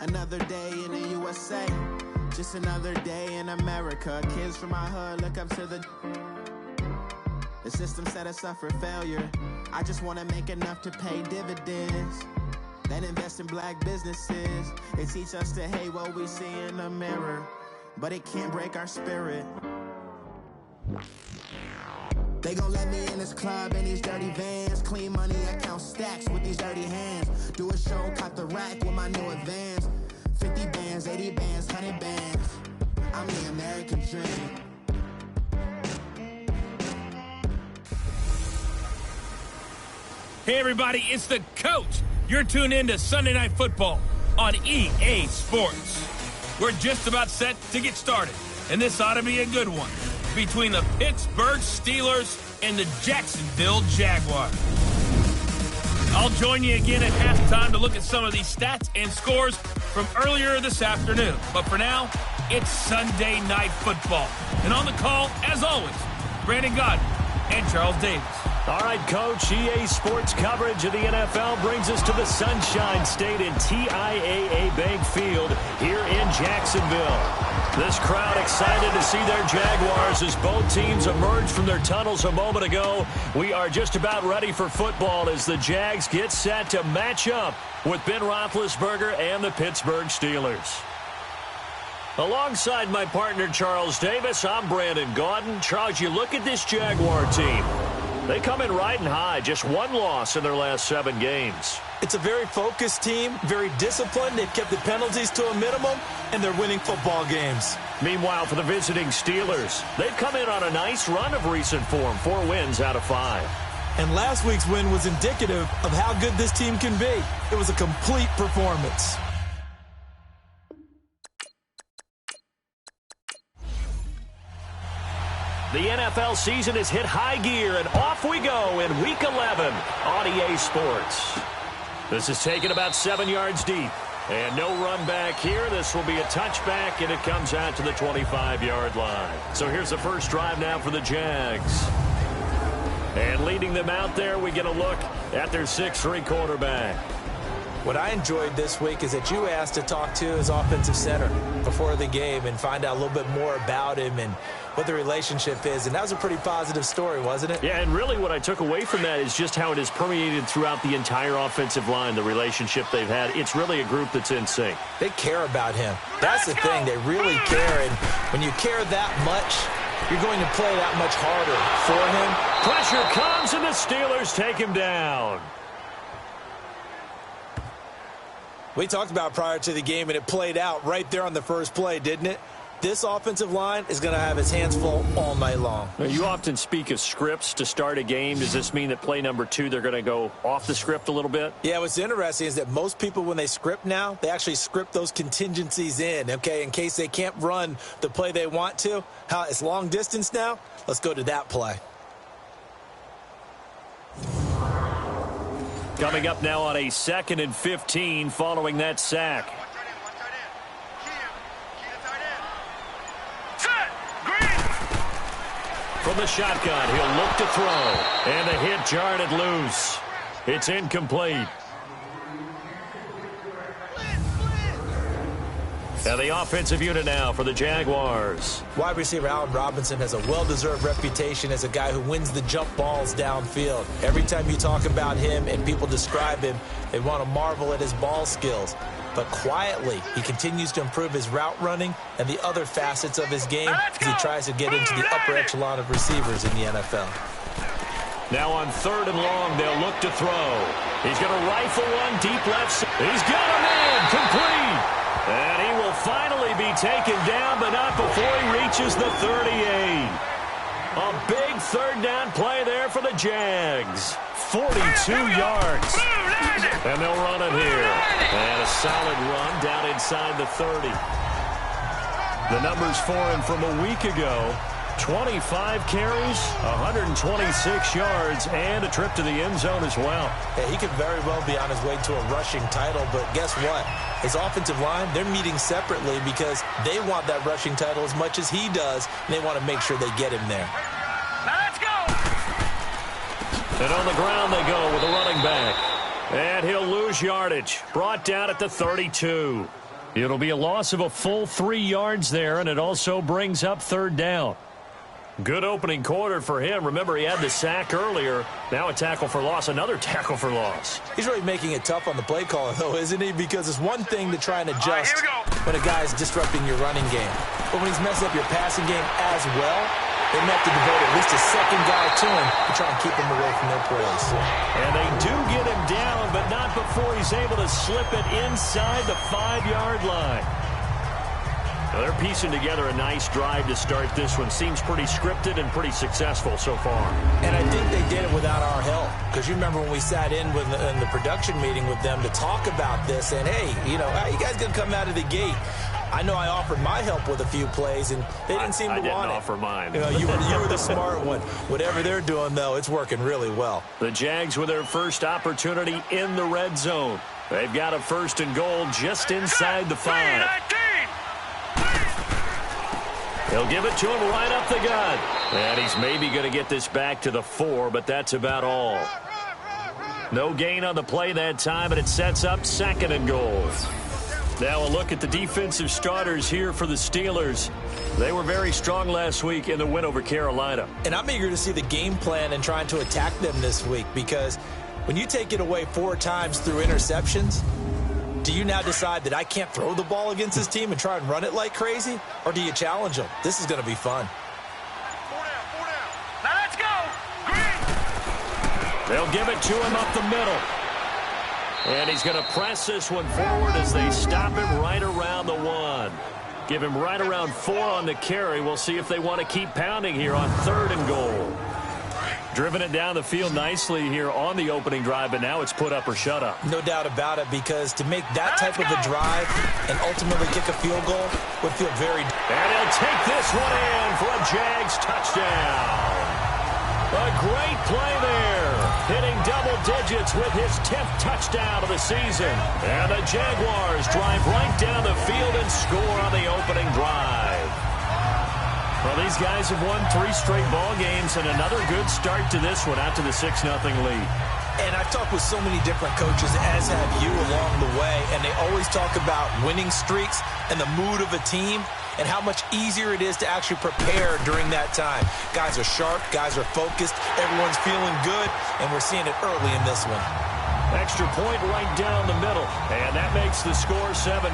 Another day in the USA, just another day in America. Kids from my hood look up to the system set us up for failure. I just want to make enough to pay dividends, then invest in black businesses. They teach us to hate what we see in the mirror, but it can't break our spirit. They gon' let me in this club in these dirty vans. Clean money, I count stacks with these dirty hands. Do a show, cut the rack with my new advance. 50 bands, 80 bands, 100 bands. I'm the American dream. Hey everybody, it's the coach. You're tuned in to Sunday Night Football on EA Sports. We're just about set to get started, and this ought to be a good one, between the Pittsburgh Steelers and the Jacksonville Jaguars. I'll join you again at halftime to look at some of these stats and scores from earlier this afternoon. But for now, it's Sunday Night Football. And on the call, as always, Brandon Godden and Charles Davis. All right, Coach, EA Sports coverage of the NFL brings us to the Sunshine State in TIAA Bank Field here in Jacksonville. This crowd excited to see their Jaguars as both teams emerged from their tunnels a moment ago. We are just about ready for football as the Jags get set to match up with Ben Roethlisberger and the Pittsburgh Steelers. Alongside my partner Charles Davis, I'm Brandon Godden. Charles, you look at this Jaguar team. They come in riding high, just one loss in their last 7 games. It's a very focused team, very disciplined. They've kept the penalties to a minimum, and they're winning football games. Meanwhile, for the visiting Steelers, they've come in on a nice run of recent form, 4 wins out of 5. And last week's win was indicative of how good this team can be. It was a complete performance. The NFL season has hit high gear, and off we go in Week 11 on EA Sports. This is taken about 7 yards deep, and no run back here. This will be a touchback, and it comes out to the 25-yard line. So here's the first drive now for the Jags. And leading them out there, we get a look at their 6'3" quarterback. What I enjoyed this week is that you asked to talk to his offensive center before the game and find out a little bit more about him and what the relationship is. And that was a pretty positive story, wasn't it? Yeah, and really what I took away from that is just how it has permeated throughout the entire offensive line, the relationship they've had. It's really a group that's in sync. They care about him. That's the thing. They really care. And when you care that much, you're going to play that much harder for him. Pressure comes, and the Steelers take him down. We talked about prior to the game, and it played out right there on the first play, didn't it? This offensive line is going to have his hands full all night long. Now, you often speak of scripts to start a game. Does this mean that play number 2, they're going to go off the script a little bit? Yeah, what's interesting is that most people, when they script now, they actually script those contingencies in, okay, in case they can't run the play they want to. It's long distance now. Let's go to that play. Coming up now on a 2nd and 15 following that sack. From the shotgun, he'll look to throw. And the hit jarred it loose. It's incomplete. And the offensive unit now for the Jaguars. Wide receiver Allen Robinson has a well-deserved reputation as a guy who wins the jump balls downfield. Every time you talk about him and people describe him, they want to marvel at his ball skills. But quietly, he continues to improve his route running and the other facets of his game as he tries to get into the upper echelon of receivers in the NFL. Now on 3rd and long, they'll look to throw. He's going to rifle one deep left side. He's got a man complete. And he will finally be taken down, but not before he reaches the 38. A big 3rd down play there for the Jags. 42 yards. And they'll run it here. And a solid run down inside the 30. The numbers for him from a week ago. 25 carries, 126 yards, and a trip to the end zone as well. Yeah, he could very well be on his way to a rushing title, but guess what? His offensive line, they're meeting separately because they want that rushing title as much as he does, and they want to make sure they get him there. Now let's go! And on the ground they go with a running back. And he'll lose yardage. Brought down at the 32. It'll be a loss of a full 3 yards there, and it also brings up 3rd down. Good opening quarter for him. Remember, he had the sack earlier. Now a tackle for loss, another tackle for loss. He's really making it tough on the play caller, though, isn't he? Because it's one thing to try and adjust when a guy's disrupting your running game. But when he's messing up your passing game as well, they have to devote at least a second guy to him to try and keep him away from their plays. And they do get him down, but not before he's able to slip it inside the 5-yard line. Now they're piecing together a nice drive to start this one. Seems pretty scripted and pretty successful so far. And I think they did it without our help. Because you remember when we sat in the production meeting with them to talk about this, and hey, how you guys going to come out of the gate? I know I offered my help with a few plays, and they didn't seem to want it. I didn't offer mine. You were the smart one. Whatever they're doing, though, it's working really well. The Jags with their first opportunity in the red zone. They've got a 1st and goal just inside the 5. He'll give it to him right up the gut. And he's maybe going to get this back to the 4, but that's about all. No gain on the play that time, and it sets up 2nd and goal. Now a look at the defensive starters here for the Steelers. They were very strong last week in the win over Carolina. And I'm eager to see the game plan and trying to attack them this week, because when you take it away 4 times through interceptions, do you now decide that I can't throw the ball against this team and try and run it like crazy? Or do you challenge them? This is going to be fun. 4 down. Now let's go. Green. They'll give it to him up the middle. And he's going to press this one forward as they stop him right around the 1. Give him right around 4 on the carry. We'll see if they want to keep pounding here on 3rd and goal. Driven it down the field nicely here on the opening drive, but now it's put up or shut up. No doubt about it, because to make that type of a drive and ultimately kick a field goal would feel very... And he'll take this one in for a Jags touchdown. A great play there. Hitting double digits with his 10th touchdown of the season. And the Jaguars drive right down the field and score on the opening drive. Well, these guys have won 3 straight ball games, and another good start to this one out to the 6-0 lead. And I've talked with so many different coaches, as have you, along the way, and they always talk about winning streaks and the mood of a team and how much easier it is to actually prepare during that time. Guys are sharp, guys are focused, everyone's feeling good, and we're seeing it early in this one. Extra point right down the middle, and that makes the score 7-0.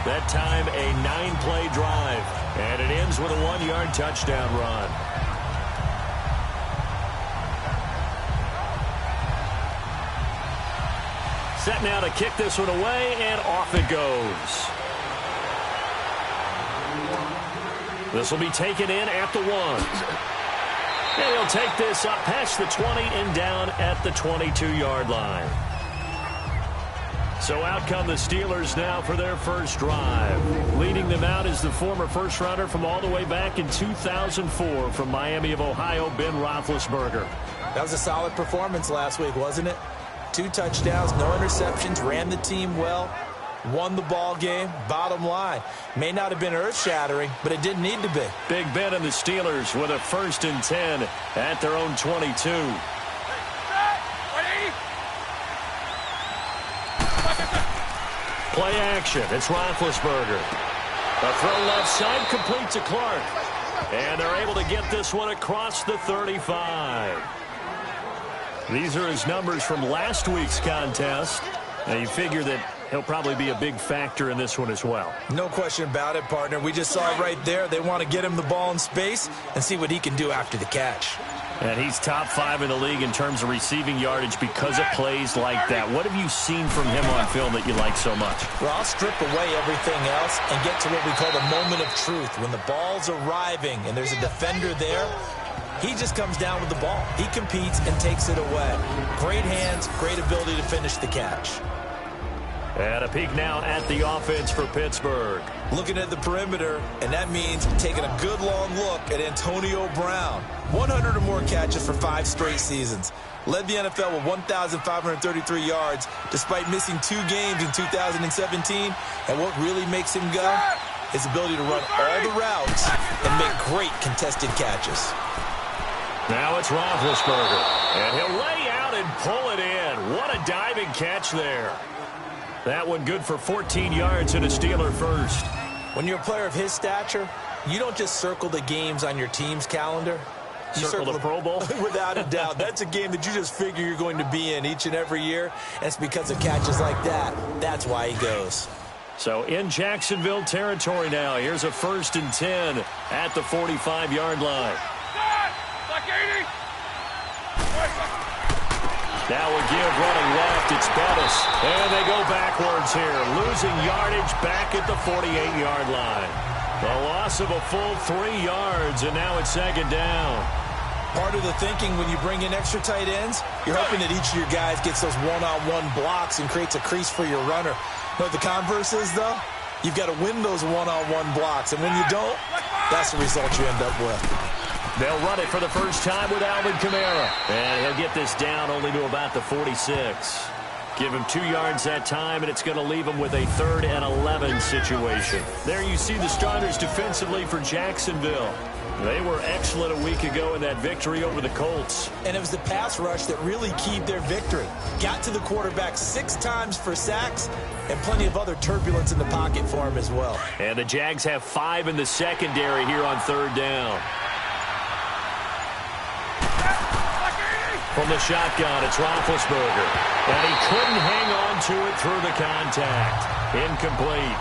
That time a 9-play drive, and it ends with a 1-yard touchdown run. Set now to kick this one away, and off it goes. This will be taken in at the 1. And he'll take this up past the 20 and down at the 22-yard line. So out come the Steelers now for their first drive. Leading them out is the former first-rounder from all the way back in 2004 from Miami of Ohio, Ben Roethlisberger. That was a solid performance last week, wasn't it? 2 touchdowns, no interceptions, ran the team well, won the ball game. Bottom line, may not have been earth-shattering, but it didn't need to be. Big Ben and the Steelers with a 1st and 10 at their own 22. Play action. It's Roethlisberger. A throw left side, complete to Clark. And they're able to get this one across the 35. These are his numbers from last week's contest. Now you figure that he'll probably be a big factor in this one as well. No question about it, partner. We just saw it right there. They want to get him the ball in space and see what he can do after the catch. And he's top 5 in the league in terms of receiving yardage because of plays like that. What have you seen from him on film that you like so much? Well, I'll strip away everything else and get to what we call the moment of truth. When the ball's arriving and there's a defender there, he just comes down with the ball. He competes and takes it away. Great hands, great ability to finish the catch. And a peek now at the offense for Pittsburgh. Looking at the perimeter, and that means taking a good long look at Antonio Brown. 100 or more catches for 5 straight seasons. Led the NFL with 1,533 yards despite missing 2 games in 2017. And what really makes him go? His ability to run all the routes and make great contested catches. Now it's Roethlisberger. And he'll lay out and pull it in. What a diving catch there. That one good for 14 yards and a Steeler first. When you're a player of his stature, you don't just circle the games on your team's calendar. You circle the Pro Bowl? Without a doubt. That's a game that you just figure you're going to be in each and every year. And it's because of catches like that. That's why he goes. So in Jacksonville territory now. Here's a 1st and 10 at the 45-yard line. Now we give running left. It's Bettis. And they go backwards here. Losing yardage back at the 48-yard line. The loss of a full 3 yards, and now it's 2nd down. Part of the thinking when you bring in extra tight ends, you're hoping that each of your guys gets those one-on-one blocks and creates a crease for your runner. But the converse is, though, you've got to win those one-on-one blocks. And when you don't, that's the result you end up with. They'll run it for the first time with Alvin Kamara. And he'll get this down only to about the 46. Give him 2 yards that time, and it's going to leave him with a 3rd and 11 situation. There you see the starters defensively for Jacksonville. They were excellent a week ago in that victory over the Colts. And it was the pass rush that really keyed their victory. Got to the quarterback 6 times for sacks and plenty of other turbulence in the pocket for him as well. And the Jags have 5 in the secondary here on 3rd down. From the shotgun, it's Roethlisberger. And he couldn't hang on to it through the contact. Incomplete.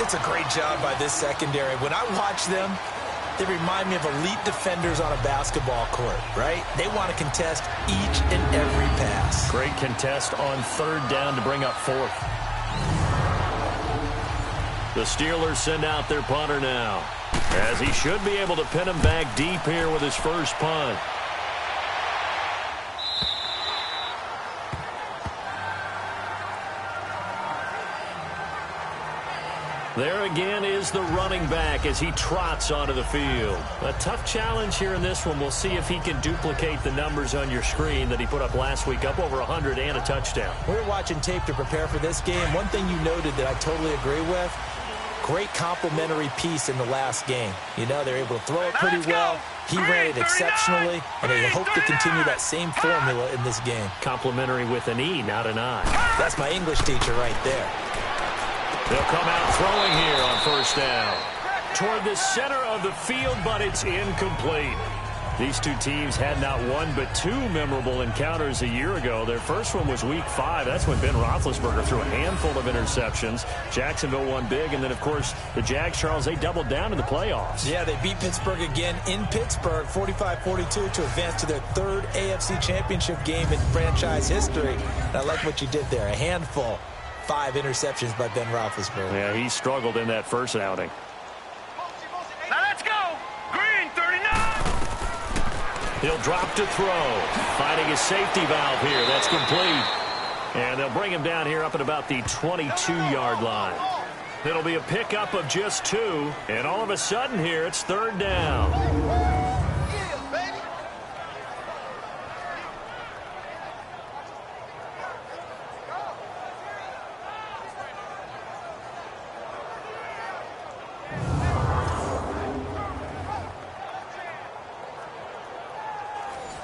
It's a great job by this secondary. When I watch them, they remind me of elite defenders on a basketball court, right? They want to contest each and every pass. Great contest on 3rd down to bring up 4th. The Steelers send out their punter now, as he should be able to pin him back deep here with his first punt. There again is the running back as he trots onto the field. A tough challenge here in this one. We'll see if he can duplicate the numbers on your screen that he put up last week, up over 100 and a touchdown. We were watching tape to prepare for this game. One thing you noted that I totally agree with, great complimentary piece in the last game. You know, they're able to throw it pretty well. He ran it exceptionally, and they hope to continue that same formula in this game. Complimentary with an E, not an I. That's my English teacher right there. They'll come out throwing here on 1st down. Toward the center of the field, but it's incomplete. These two teams had not one but 2 memorable encounters a year ago. Their first one was Week 5. That's when Ben Roethlisberger threw a handful of interceptions. Jacksonville won big, and then, of course, the Jags, Charles, they doubled down in the playoffs. Yeah, they beat Pittsburgh again in Pittsburgh, 45-42, to advance to their 3rd AFC Championship game in franchise history. And I like what you did there, a handful. 5 interceptions by Ben Roethlisberger. Yeah, he struggled in that first outing. Now let's go. Green, 39. He'll drop to throw. Finding his safety valve here. That's complete. And they'll bring him down here up at about the 22-yard line. It'll be a pickup of just 2. And all of a sudden here, it's 3rd down.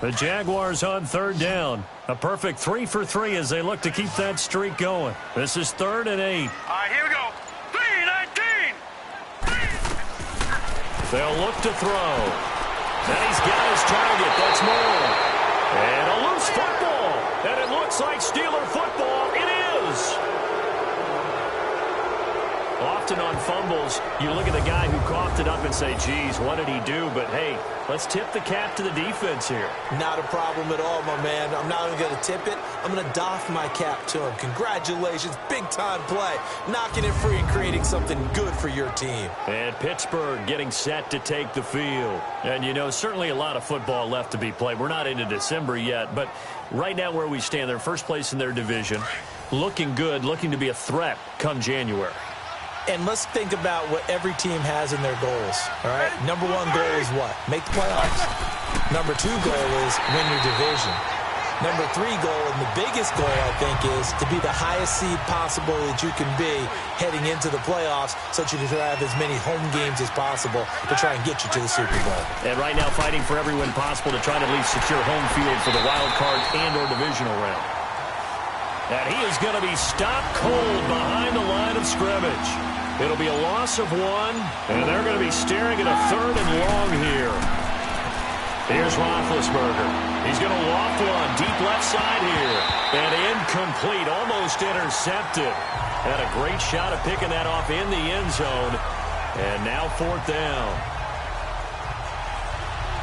The Jaguars on 3rd down. A perfect 3 for 3 as they look to keep that streak going. This is 3rd and 8. All right, here we go. 3-19. They'll look to throw. And he's got his target. That's more. And a loose football. And it looks like Steeler football. It is. Often on fumbles, you look at the guy who coughed it up and say, geez, what did he do? But, hey, let's tip the cap to the defense here. Not a problem at all, my man. I'm not even going to tip it. I'm going to doff my cap to him. Congratulations. Big-time play. Knocking it free and creating something good for your team. And Pittsburgh getting set to take the field. And, you know, certainly a lot of football left to be played. We're not into December yet, but right now where we stand, they're first place in their division. Looking good, looking to be a threat come January. And let's think about what every team has in their goals, all right? Number 1 goal is what? Make the playoffs. Number 2 goal is win your division. Number 3 goal, and the biggest goal, I think, is to be the highest seed possible that you can be heading into the playoffs so that you can have as many home games as possible to try and get you to the Super Bowl. And right now fighting for every win possible to try to at least secure home field for the wild card and or divisional round. And he is going to be stopped cold behind the line of scrimmage. It'll be a loss of 1, and they're going to be staring at a 3rd and long here. Here's Roethlisberger. He's going to loft one deep left side here. And incomplete, almost intercepted. Had a great shot at picking that off in the end zone. And now 4th down.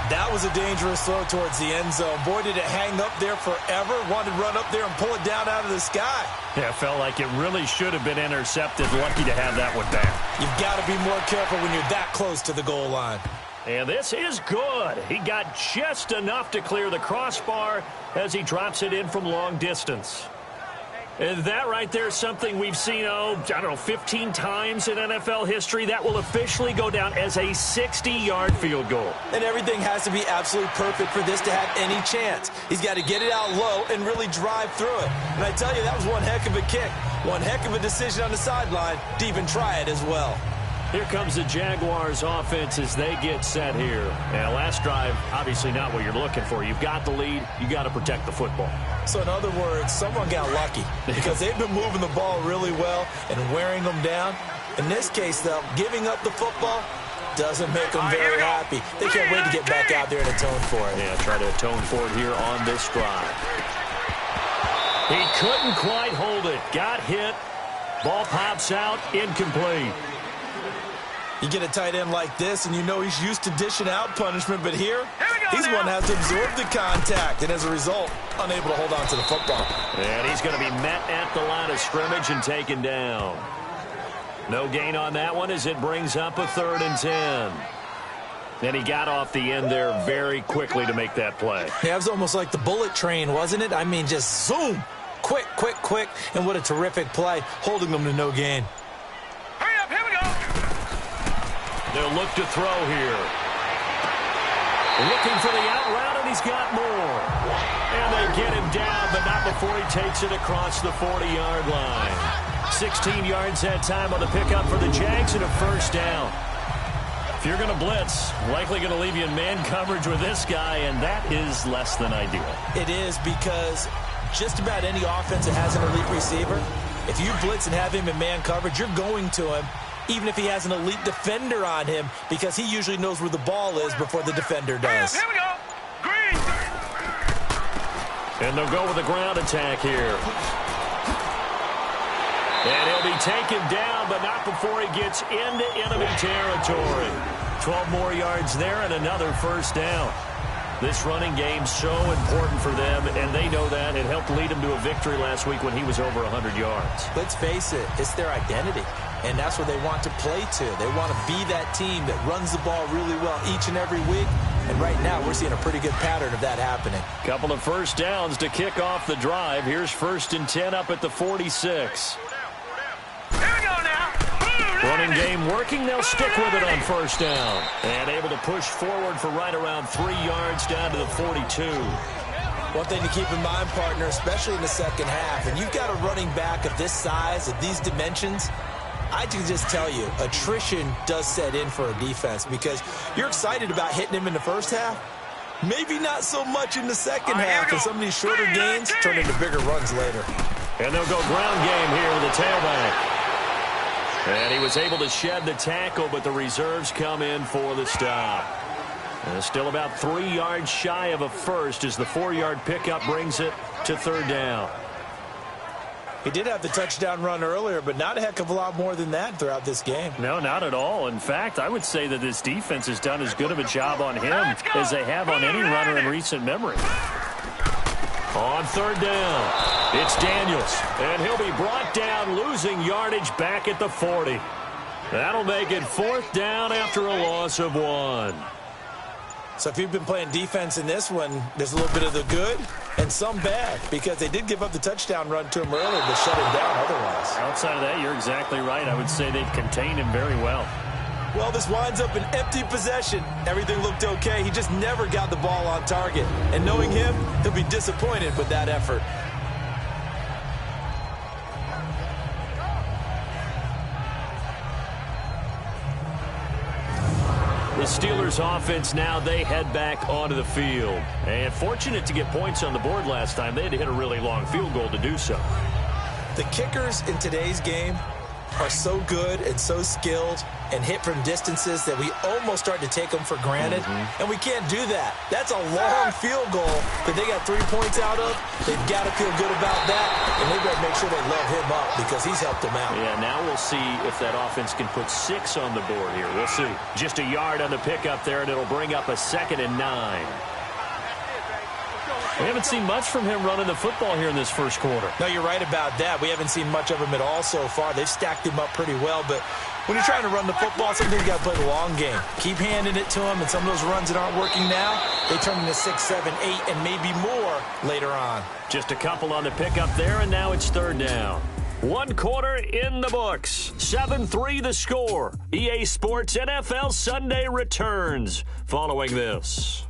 That was a dangerous throw towards the end zone. Boy, did it hang up there forever. Wanted to run up there and pull it down out of the sky. Yeah, it felt like it really should have been intercepted. Lucky to have that one back. You've got to be more careful when you're that close to the goal line. And this is good. He got just enough to clear the crossbar as he drops it in from long distance. And that right there is something we've seen, 15 times in NFL history. That will officially go down as a 60-yard field goal. And everything has to be absolutely perfect for this to have any chance. He's got to get it out low and really drive through it. And I tell you, that was one heck of a kick. One heck of a decision on the sideline to even try it as well. Here comes the Jaguars offense as they get set here. And last drive, obviously not what you're looking for. You've got the lead. You got to protect the football. So in other words, someone got lucky because they've been moving the ball really well and wearing them down. In this case, though, giving up the football doesn't make them very happy. They can't wait to get back out there and atone for it. Yeah, try to atone for it here on this drive. He couldn't quite hold it. Got hit. Ball pops out. Incomplete. You get a tight end like this, and you know he's used to dishing out punishment, but here he's one that has to absorb the contact, and as a result, unable to hold on to the football. And he's going to be met at the line of scrimmage and taken down. No gain on that one as it brings up a 3rd and 10. And he got off the end there very quickly to make that play. Yeah, it was almost like the bullet train, wasn't it? I mean, just zoom. Quick, quick, quick. And what a terrific play, holding them to no gain. Hurry up, here we go. They'll look to throw here. Looking for the out route, and he's got more. And they get him down, but not before he takes it across the 40-yard line. 16 yards that time on the pickup for the Jags and a 1st down. If you're going to blitz, likely going to leave you in man coverage with this guy, and that is less than ideal. It is because just about any offense that has an elite receiver, if you blitz and have him in man coverage, you're going to him, even if he has an elite defender on him, because he usually knows where the ball is before the defender does. Here we go. Green. And they'll go with a ground attack here. And he'll be taken down, but not before he gets into enemy territory. 12 more yards there and another 1st down. This running game's so important for them, and they know that. It helped lead them to a victory last week when he was over 100 yards. Let's face it, it's their identity, and that's what they want to play to. They want to be that team that runs the ball really well each and every week, and right now we're seeing a pretty good pattern of that happening. Couple of 1st downs to kick off the drive. Here's 1st and 10 up at the 46. Here we go now. Running game working. They'll stick with it on 1st down. And able to push forward for right around 3 yards down to the 42. One thing to keep in mind, partner, especially in the second half, and you've got a running back of this size, of these dimensions, I can just tell you, attrition does set in for a defense because you're excited about hitting him in the first half. Maybe not so much in the second half, and some of these shorter gains turn into bigger runs later. And they'll go ground game here with the tailback. And he was able to shed the tackle, but the reserves come in for the stop. And still about 3 yards shy of a 1st as the 4-yard pickup brings it to 3rd down. He did have the touchdown run earlier, but not a heck of a lot more than that throughout this game. No, not at all. In fact, I would say that this defense has done as good of a job on him as they have on any runner in recent memory. On 3rd down, it's Daniels, and he'll be brought down, losing yardage back at the 40. That'll make it 4th down after a loss of 1. So if you've been playing defense in this one, there's a little bit of the good and some bad, because they did give up the touchdown run to him earlier to shut him down otherwise. Outside of that, you're exactly right. I would say they've contained him very well. Well, this winds up an empty possession. Everything looked okay. He just never got the ball on target. And knowing him, he'll be disappointed with that effort. The Steelers offense now, they head back onto the field. And fortunate to get points on the board last time. They had to hit a really long field goal to do so. The kickers in today's game are so good and so skilled and hit from distances that we almost start to take them for granted, and we can't do that. That's a long field goal that they got 3 points out of. They've got to feel good about that, and they've got to make sure they love him up because he's helped them out. Yeah, now we'll see if that offense can put 6 on the board here. We'll see. Just a yard on the pickup there, and it'll bring up a 2nd and 9. We haven't seen much from him running the football here in this first quarter. No, you're right about that. We haven't seen much of him at all so far. They've stacked him up pretty well, but when you're trying to run the football, sometimes you got to play the long game. Keep handing it to him, and some of those runs that aren't working now, they turn into 6, 7, 8, and maybe more later on. Just a couple on the pickup there, and now it's 3rd down. 1 quarter in the books. 7-3 the score. EA Sports NFL Sunday returns following this.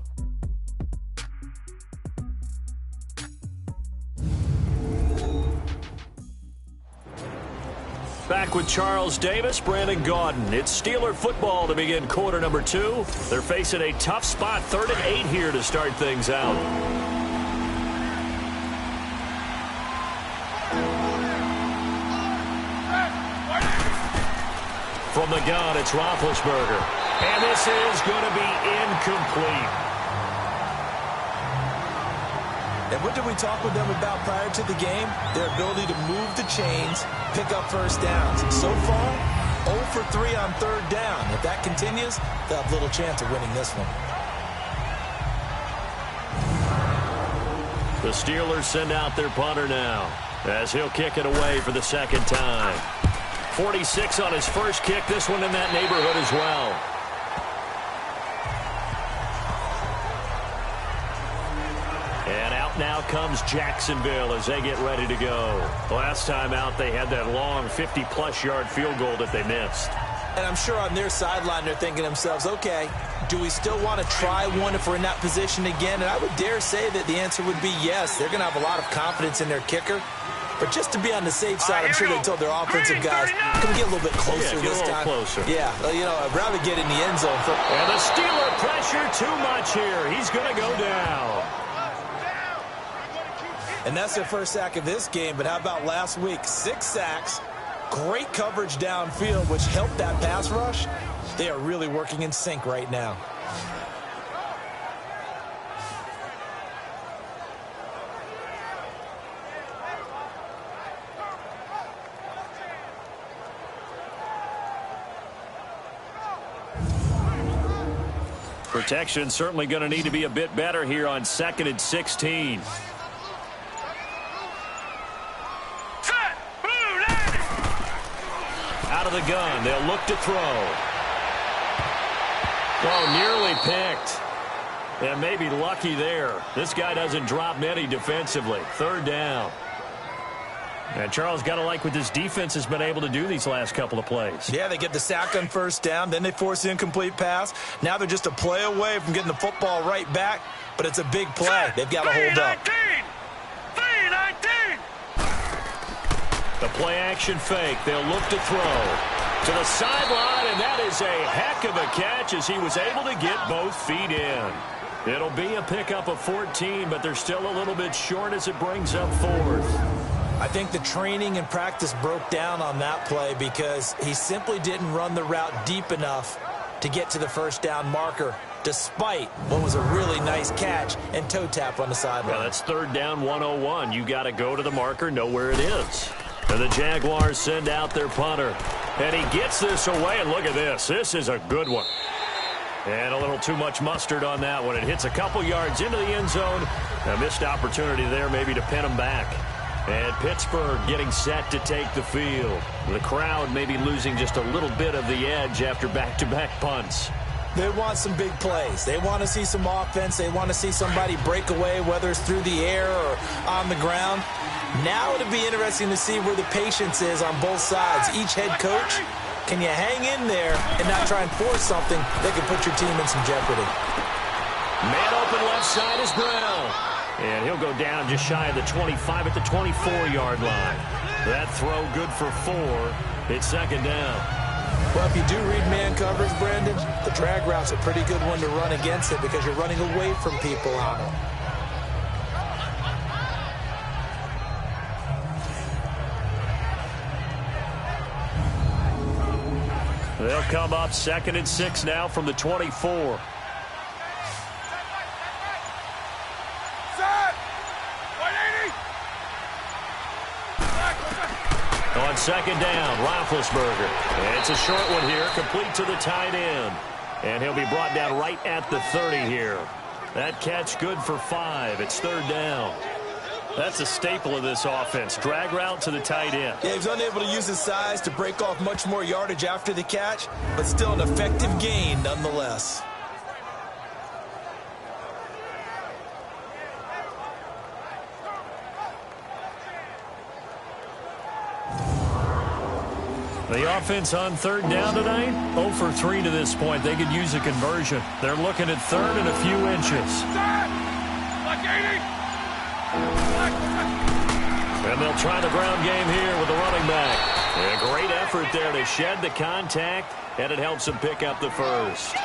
Back with Charles Davis, Brandon Gaudin. It's Steeler football to begin quarter number 2. They're facing a tough spot, 3rd and 8 here to start things out. From the gun, it's Roethlisberger. And this is going to be incomplete. And what did we talk with them about prior to the game? Their ability to move the chains, pick up first downs. So far, 0 for 3 on 3rd down. If that continues, they'll have little chance of winning this one. The Steelers send out their punter now as he'll kick it away for the 2nd time. 46 on his first kick. This one in that neighborhood as well. And out now comes Jacksonville as they get ready to go. Last time out, they had that long 50-plus yard field goal that they missed. And I'm sure on their sideline they're thinking to themselves, okay, do we still want to try one if we're in that position again? And I would dare say that the answer would be yes. They're going to have a lot of confidence in their kicker. But just to be on the safe side, I'm sure they told their offensive guys, can we get a little bit closer this time? Closer. Yeah, you know, I'd rather get in the end zone. And the Steeler pressure too much here. He's going to go down. And that's their first sack of this game. But how about last week? 6 sacks, great coverage downfield, which helped that pass rush. They are really working in sync right now. Protection certainly going to need to be a bit better here on 2nd and 16. Out of the gun, they'll look to throw. Oh, nearly picked. And maybe lucky there. This guy doesn't drop many defensively. 3rd down. And Charles, got to like what this defense has been able to do these last couple of plays. Yeah, they get the sack on 1st down, then they force the incomplete pass. Now they're just a play away from getting the football right back, but it's a big play. They've got to hold up. 3-19. The play action fake. They'll look to throw to the sideline, and that is a heck of a catch as he was able to get both feet in. It'll be a pickup of 14, but they're still a little bit short as it brings up 4th. I think the training and practice broke down on that play because he simply didn't run the route deep enough to get to the 1st down marker, despite what was a really nice catch and toe tap on the sideline. Yeah, that's 3rd down 101. You got to go to the marker, know where it is. And the Jaguars send out their punter. And he gets this away, and look at this. This is a good one. And a little too much mustard on that one. It hits a couple yards into the end zone. A missed opportunity there maybe to pin him back. And Pittsburgh getting set to take the field. The crowd maybe losing just a little bit of the edge after back-to-back punts. They want some big plays. They want to see some offense. They want to see somebody break away, whether it's through the air or on the ground. Now it'll be interesting to see where the patience is on both sides. Each head coach, can you hang in there and not try and force something that could put your team in some jeopardy? Man open left side is Brown. And he'll go down just shy of the 25 at the 24-yard line. That throw good for 4. It's 2nd down. Well, if you do read man coverage, Brandon, the drag route's a pretty good one to run against it because you're running away from people on it. They'll come up 2nd and 6 now from the 24. On 2nd down, Roethlisberger. It's a short one here, complete to the tight end. And he'll be brought down right at the 30 here. That catch good for 5. It's 3rd down. That's a staple of this offense. Drag route to the tight end. Yeah, he was unable to use his size to break off much more yardage after the catch, but still an effective gain nonetheless. The offense on 3rd down tonight, 0 for 3 to this point. They could use a conversion. They're looking at 3rd and a few inches. And they'll try the ground game here with the running back. A great effort there to shed the contact, and it helps him pick up the first.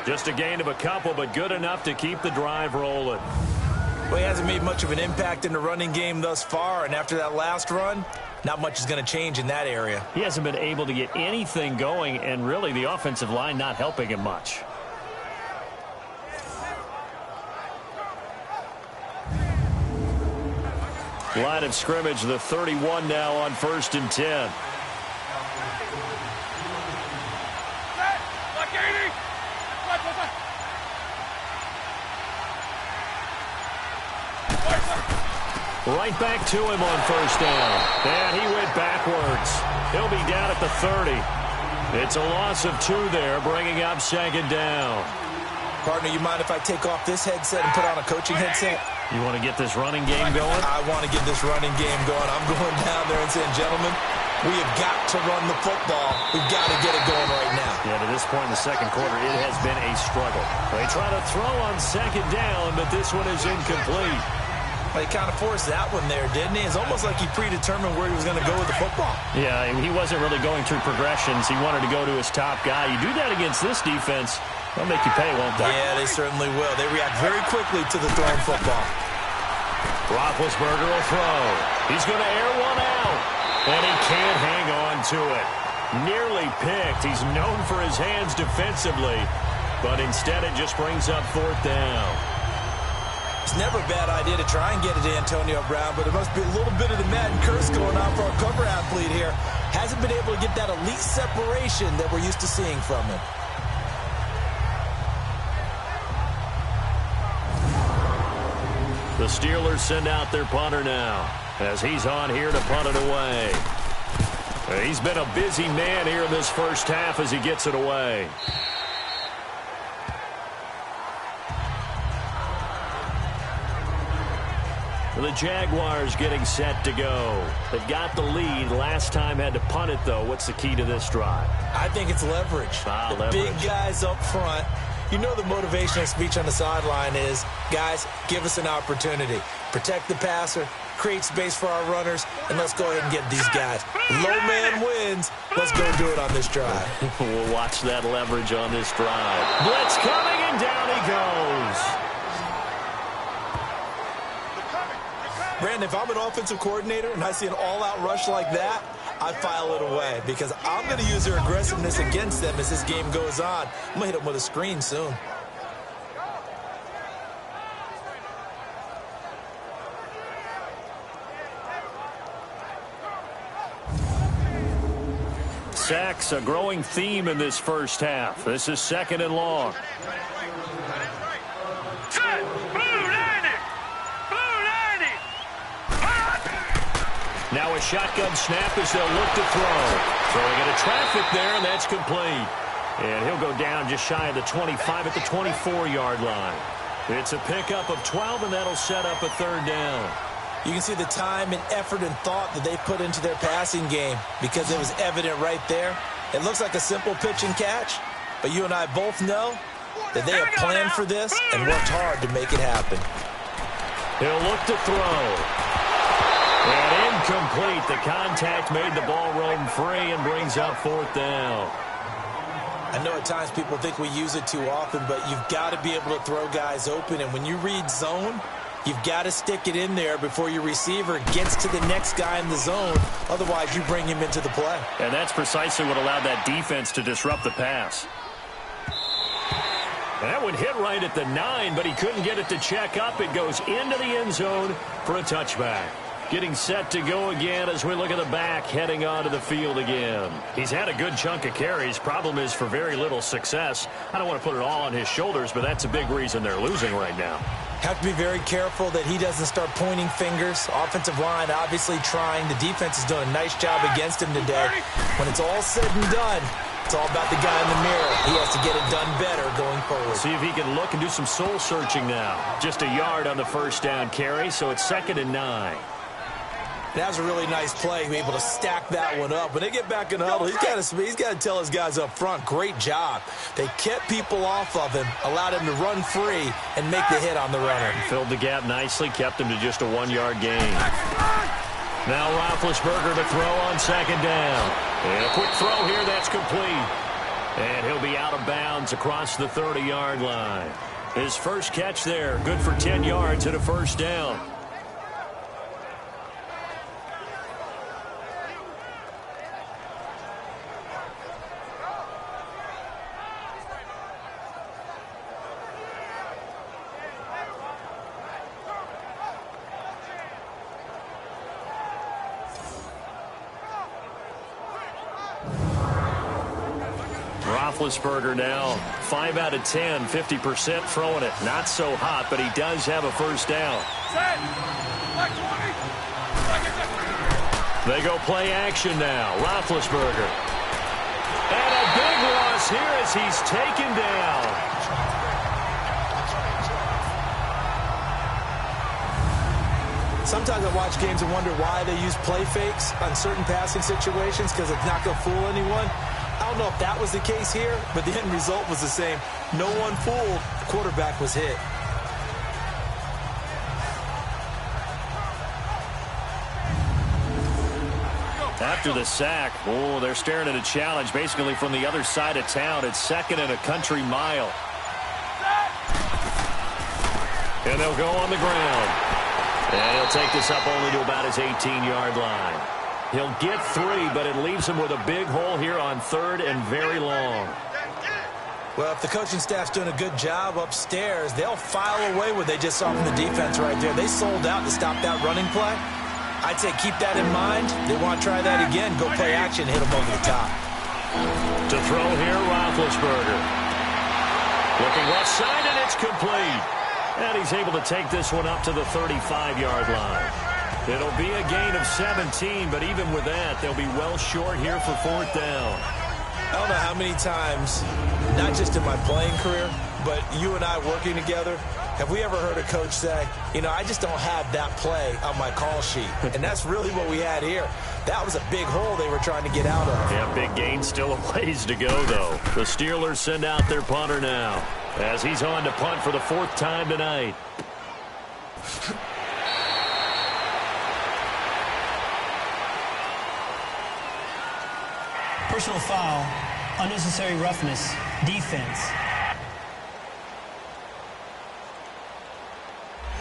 Just a gain of a couple, but good enough to keep the drive rolling. Well, he hasn't made much of an impact in the running game thus far, and after that last run, not much is going to change in that area. He hasn't been able to get anything going, and really the offensive line not helping him much. Line of scrimmage, the 31 now on 1st and 10. Right back to him on 1st down. And he went backwards. He'll be down at the 30. It's a loss of 2 there, bringing up 2nd down. Partner, you mind if I take off this headset and put on a coaching headset? You want to get this running game going? I want to get this running game going. I'm going down there and saying, gentlemen, we have got to run the football. We've got to get it going right now. Yeah, to this point in the 2nd quarter, it has been a struggle. They try to throw on 2nd down, but this one is incomplete. Well, he kind of forced that one there, didn't he? It's almost like he predetermined where he was going to go with the football. Yeah, he wasn't really going through progressions. He wanted to go to his top guy. You do that against this defense, they'll make you pay, won't they? Yeah, they certainly will. They react very quickly to the thrown football. Roethlisberger will throw. He's going to air one out, and he can't hang on to it. Nearly picked. He's known for his hands defensively, but instead it just brings up 4th down. It's never a bad idea to try and get it to Antonio Brown, but there must be a little bit of the Madden curse going on for our cover athlete here. Hasn't been able to get that elite separation that we're used to seeing from him. The Steelers send out their punter now as he's on here to punt it away. He's been a busy man here in this first half as he gets it away. The Jaguars getting set to go. They've got the lead. Last time had to punt it, though. What's the key to this drive? I think it's leverage. The big guys up front. You know the motivational speech on the sideline is, guys, give us an opportunity. Protect the passer, create space for our runners, and let's go ahead and get these guys. Low man wins. Let's go do it on this drive. We'll watch that leverage on this drive. Blitz coming, and down he goes. Brandon, if I'm an offensive coordinator and I see an all-out rush like that, I file it away because I'm going to use their aggressiveness against them as this game goes on. I'm going to hit them with a screen soon. Sacks, a growing theme in this first half. This is 2nd and long. Now a shotgun snap as they'll look to throw. Throwing into traffic there, and that's complete. And he'll go down just shy of the 25 at the 24-yard line. It's a pickup of 12, and that'll set up a 3rd down. You can see the time and effort and thought that they put into their passing game because it was evident right there. It looks like a simple pitch and catch, but you and I both know that they have planned for this and worked hard to make it happen. He'll look to throw. And incomplete. The contact made the ball roam free and brings up 4th down. I know at times people think we use it too often, but you've got to be able to throw guys open. And when you read zone, You've got to stick it in there before your receiver gets to the next guy in the zone. Otherwise, you bring him into the play. And that's precisely what allowed that defense to disrupt the pass. That one hit right at the 9, but he couldn't get it to check up. It goes into the end zone for a touchback. Getting set to go again as we look at the back heading onto the field again. He's had a good chunk of carries. Problem is for very little success. I don't want to put it all on his shoulders, but that's a big reason they're losing right now. Have to be very careful that he doesn't start pointing fingers. Offensive line obviously trying. The defense is doing a nice job against him today. When it's all said and done, it's all about the guy in the mirror. He has to get it done better going forward. See if he can look and do some soul searching now. Just a yard on the first down carry, so it's 2nd and 9. That was a really nice play, able to stack that one up. When they get back in the huddle, he's got to tell his guys up front, great job. They kept people off of him, allowed him to run free, and make the hit on the runner. Filled the gap nicely, kept him to just a 1-yard gain. Now Roethlisberger to throw on 2nd down. And a quick throw here, that's complete. And he'll be out of bounds across the 30-yard line. His first catch there, good for 10 yards and a first down. Roethlisberger now 5 out of 10, 50% throwing it. Not so hot, but he does have a first down. They go play action now. Roethlisberger. And a big loss here as he's taken down. Sometimes I watch games and wonder why they use play fakes on certain passing situations because it's not going to fool anyone. I don't know if that was the case here, but the end result was the same. No one fooled. The quarterback was hit. After the sack, they're staring at a challenge basically from the other side of town. It's 2nd and a country mile. And they'll go on the ground. And he'll take this up only to about his 18-yard line. He'll get 3, but it leaves him with a big hole here on 3rd and very long. Well, if the coaching staff's doing a good job upstairs, they'll file away what they just saw from the defense right there. They sold out to stop that running play. I'd say keep that in mind. They want to try that again. Go play action, hit them over the top. To throw here, Roethlisberger. Looking left side, and it's complete. And he's able to take this one up to the 35-yard line. It'll be a gain of 17, but even with that, they'll be well short here for 4th down. I don't know how many times, not just in my playing career, but you and I working together, have we ever heard a coach say, I just don't have that play on my call sheet. And that's really what we had here. That was a big hole they were trying to get out of. Yeah, big gain, still a ways to go, though. The Steelers send out their punter now as he's on to punt for the 4th time tonight. Personal foul, unnecessary roughness, defense.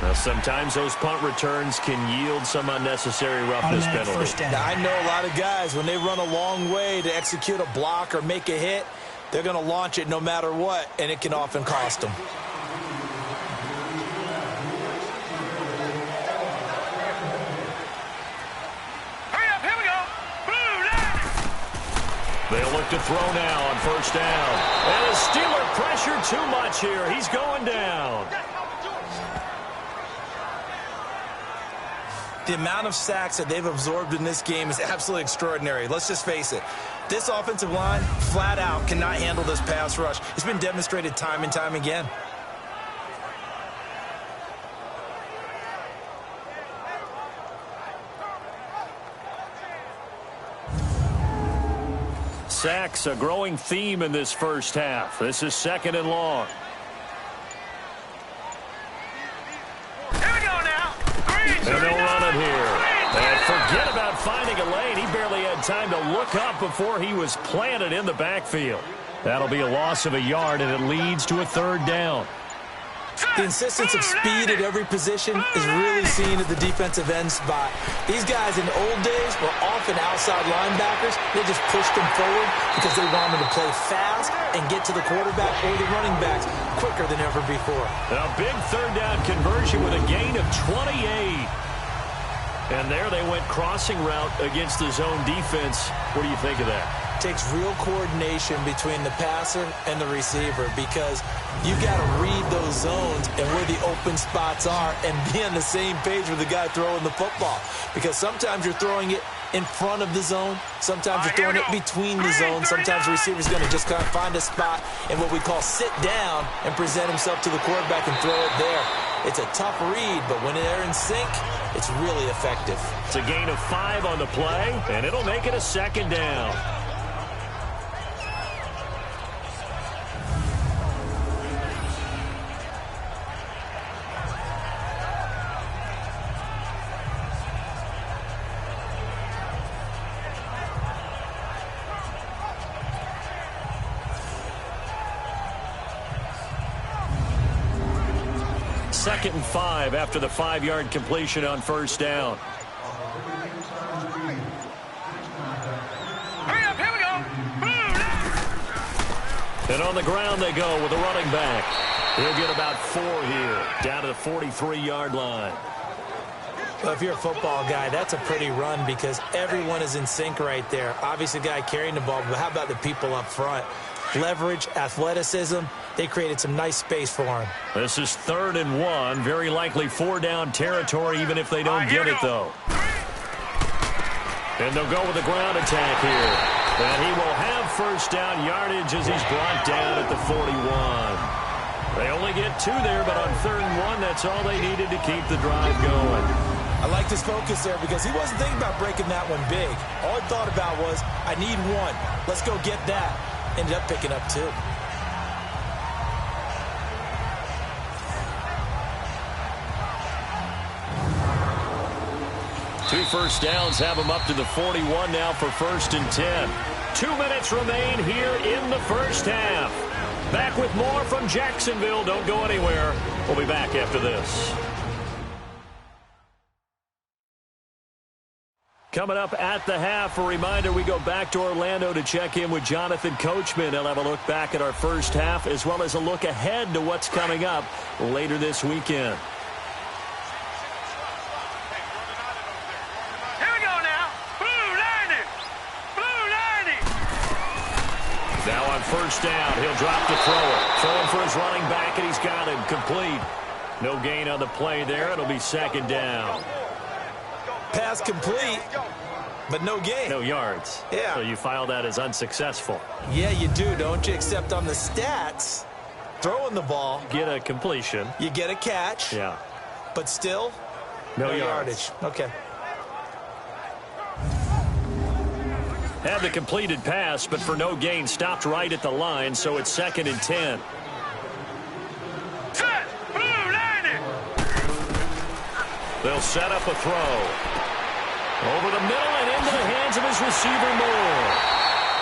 Now, sometimes those punt returns can yield some unnecessary roughness penalty. Now, I know a lot of guys, when they run a long way to execute a block or make a hit, they're going to launch it no matter what, and it can often cost them. They'll look to throw now on 1st down. And the Steeler pressure too much here. He's going down. The amount of sacks that they've absorbed in this game is absolutely extraordinary. Let's just face it. This offensive line, flat out, cannot handle this pass rush. It's been demonstrated time and time again. Sacks, a growing theme in this first half. This is 2nd and long. Here we go now. Green. And they'll run it here. And forget about finding a lane. He barely had time to look up before he was planted in the backfield. That'll be a loss of a yard, and it leads to a 3rd down. The insistence of speed at every position is really seen at the defensive end spot. These guys in the old days were often outside linebackers. They just pushed them forward because they wanted to play fast and get to the quarterback or the running backs quicker than ever before. A big third down conversion with a gain of 28. And there they went crossing route against the zone defense. What do you think of that? Takes real coordination between the passer and the receiver because you got to read those zones and where the open spots are and be on the same page with the guy throwing the football. Because sometimes you're throwing it in front of the zone. Sometimes you're throwing it between the zones. Sometimes the receiver's going to just kind of find a spot and what we call sit down and present himself to the quarterback and throw it there. It's a tough read, but when they're in sync, it's really effective. It's a gain of 5 on the play, and it'll make it a second down. Second and 5 after the 5-yard completion on first down. Hurry up, here we go. And on the ground they go with a running back. He'll get about 4 here, down to the 43-yard line. Well, if you're a football guy, that's a pretty run because everyone is in sync right there. Obviously, the guy carrying the ball, but how about the people up front? Leverage, athleticism, they created some nice space for him. This is 3rd and 1, very likely 4-down territory even if they don't get it, though. And they'll go with the ground attack here. And he will have first down yardage as he's brought down at the 41. They only get 2 there, but on 3rd and 1, that's all they needed to keep the drive going. I like his focus there because he wasn't thinking about breaking that one big. All he thought about was, I need 1. Let's go get that. Ended up picking up 2. 2 first downs have him up to the 41 now for 1st and 10. 2 minutes remain here in the first half. Back with more from Jacksonville. Don't go anywhere. We'll be back after this. Coming up at the half, a reminder, we go back to Orlando to check in with Jonathan Coachman. He'll have a look back at our first half as well as a look ahead to what's coming up later this weekend. Here we go now. Blue 90. Blue 90. Now on first down, he'll drop to throw it. Throwing for his running back, and he's got him complete. No gain on the play there. It'll be 2nd down. Pass complete, but no gain. No yards. Yeah. So you file that as unsuccessful. Yeah, you do, don't you? Except on the stats, throwing the ball. Get a completion. You get a catch. Yeah. But still, no yardage. Okay. Had the completed pass, but for no gain, stopped right at the line, so it's 2nd and 10. Set. Blue 90. They'll set up a throw. Over the middle and into the hands of his receiver, Moore.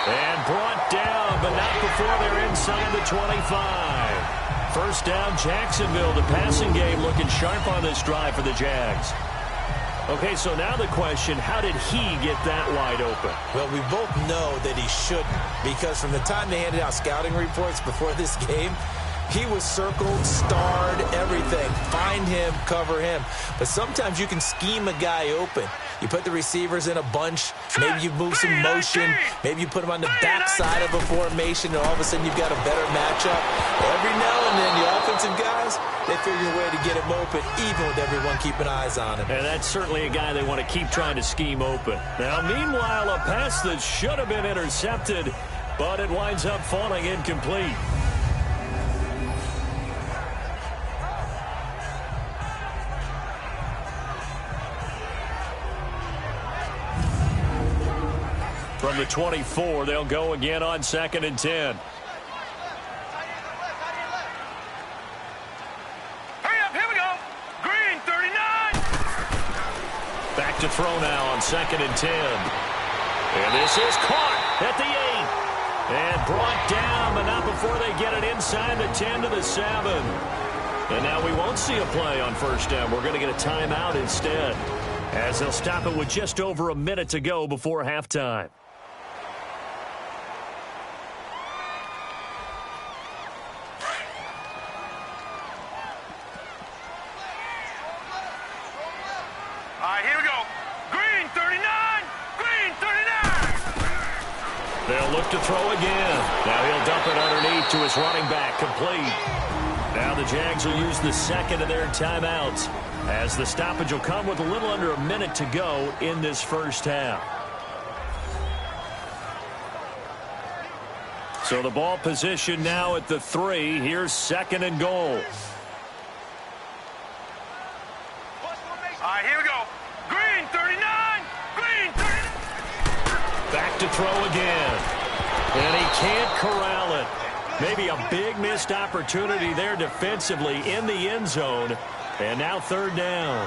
And brought down, but not before they're inside the 25. First down, Jacksonville. The passing game looking sharp on this drive for the Jags. Okay, so now the question, how did he get that wide open? Well, we both know that he shouldn't, because from the time they handed out scouting reports before this game, he was circled, starred, everything. Find him, cover him. But sometimes you can scheme a guy open. You put the receivers in a bunch. Maybe you move some motion. Maybe you put them on the backside of a formation, and all of a sudden you've got a better matchup. Every now and then, the offensive guys, they figure a way to get him open, even with everyone keeping eyes on him. And that's certainly a guy they want to keep trying to scheme open. Now, meanwhile, a pass that should have been intercepted, but it winds up falling incomplete. From the 24, they'll go again on 2nd and 10. Hurry up, here we go. Green 39. Back to throw now on 2nd and 10. And this is caught at the 8. And brought down, but not before they get it inside the 10 to the 7. And now we won't see a play on first down. We're going to get a timeout instead, as they'll stop it with just over a minute to go before halftime. All right, here we go. Green 39. Green 39. They'll look to throw again. Now he'll dump it underneath to his running back, complete. Now the Jags will use the second of their timeouts, as the stoppage will come with a little under a minute to go in this first half. So the ball position now at the 3. Here's second and goal. All right, here we go. Green 39. Green 39. Back to throw again. And he can't corral it. Maybe a big missed opportunity there defensively in the end zone. And now third down.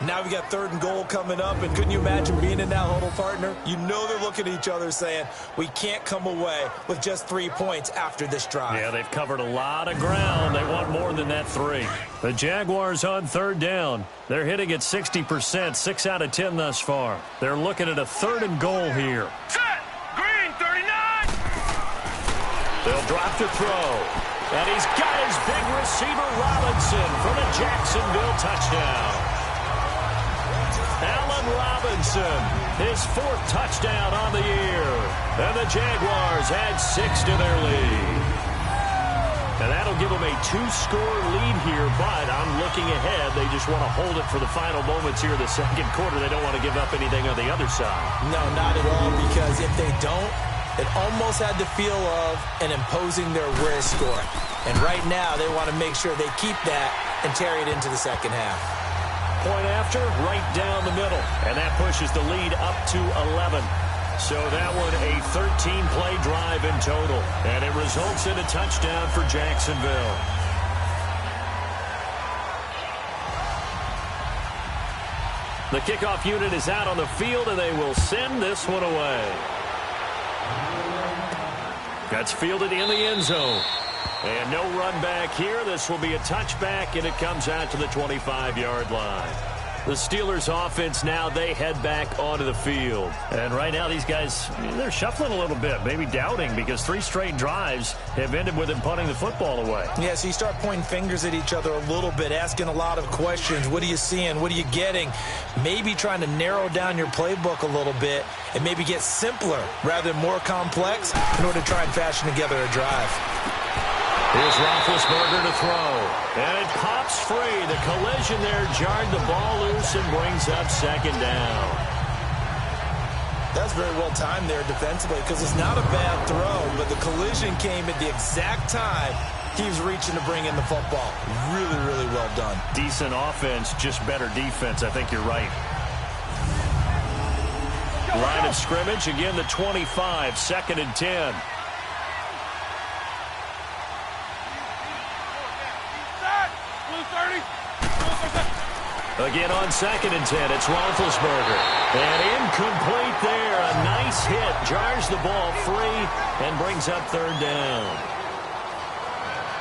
Now we got third and goal coming up, and couldn't you imagine being in that huddle, partner? You know they're looking at each other saying, we can't come away with just 3 points after this drive. Yeah, they've covered a lot of ground. They want more than that 3. The Jaguars on third down. They're hitting at 60%, 6 out of 10 thus far. They're looking at a third and goal here. Set. Green 39. They'll drop to throw. And he's got his big receiver, Robinson, for the Jacksonville touchdown. Allen Robinson, his 4th touchdown on the year. And the Jaguars add 6 to their lead. And that'll give them a 2-score lead here, but I'm looking ahead. They just want to hold it for the final moments here in the second quarter. They don't want to give up anything on the other side. No, not at all, because if they don't, it almost had the feel of an imposing their will score. And right now, they want to make sure they keep that and carry it into the second half. Point after, right down the middle. And that pushes the lead up to 11. So that one a 13-play drive in total. And it results in a touchdown for Jacksonville. The kickoff unit is out on the field, and they will send this one away. That's fielded in the end zone. And no run back here. This will be a touchback, and it comes out to the 25-yard line. The Steelers offense now, they head back onto the field. And right now these guys, they're shuffling a little bit, maybe doubting, because 3 straight drives have ended with them punting the football away. Yeah, so you start pointing fingers at each other a little bit, asking a lot of questions. What are you seeing? What are you getting? Maybe trying to narrow down your playbook a little bit and maybe get simpler rather than more complex in order to try and fashion together a drive. Here's Roethlisberger to throw. And it pops free. The collision there jarred the ball loose and brings up second down. That's very well timed there defensively, because it's not a bad throw, but the collision came at the exact time he was reaching to bring in the football. Really, really well done. Decent offense, just better defense. I think you're right. Line of scrimmage, again the 25, 2nd and 10. Again on 2nd and 10, it's Roethlisberger. And incomplete there. A nice hit. Jars the ball free and brings up third down.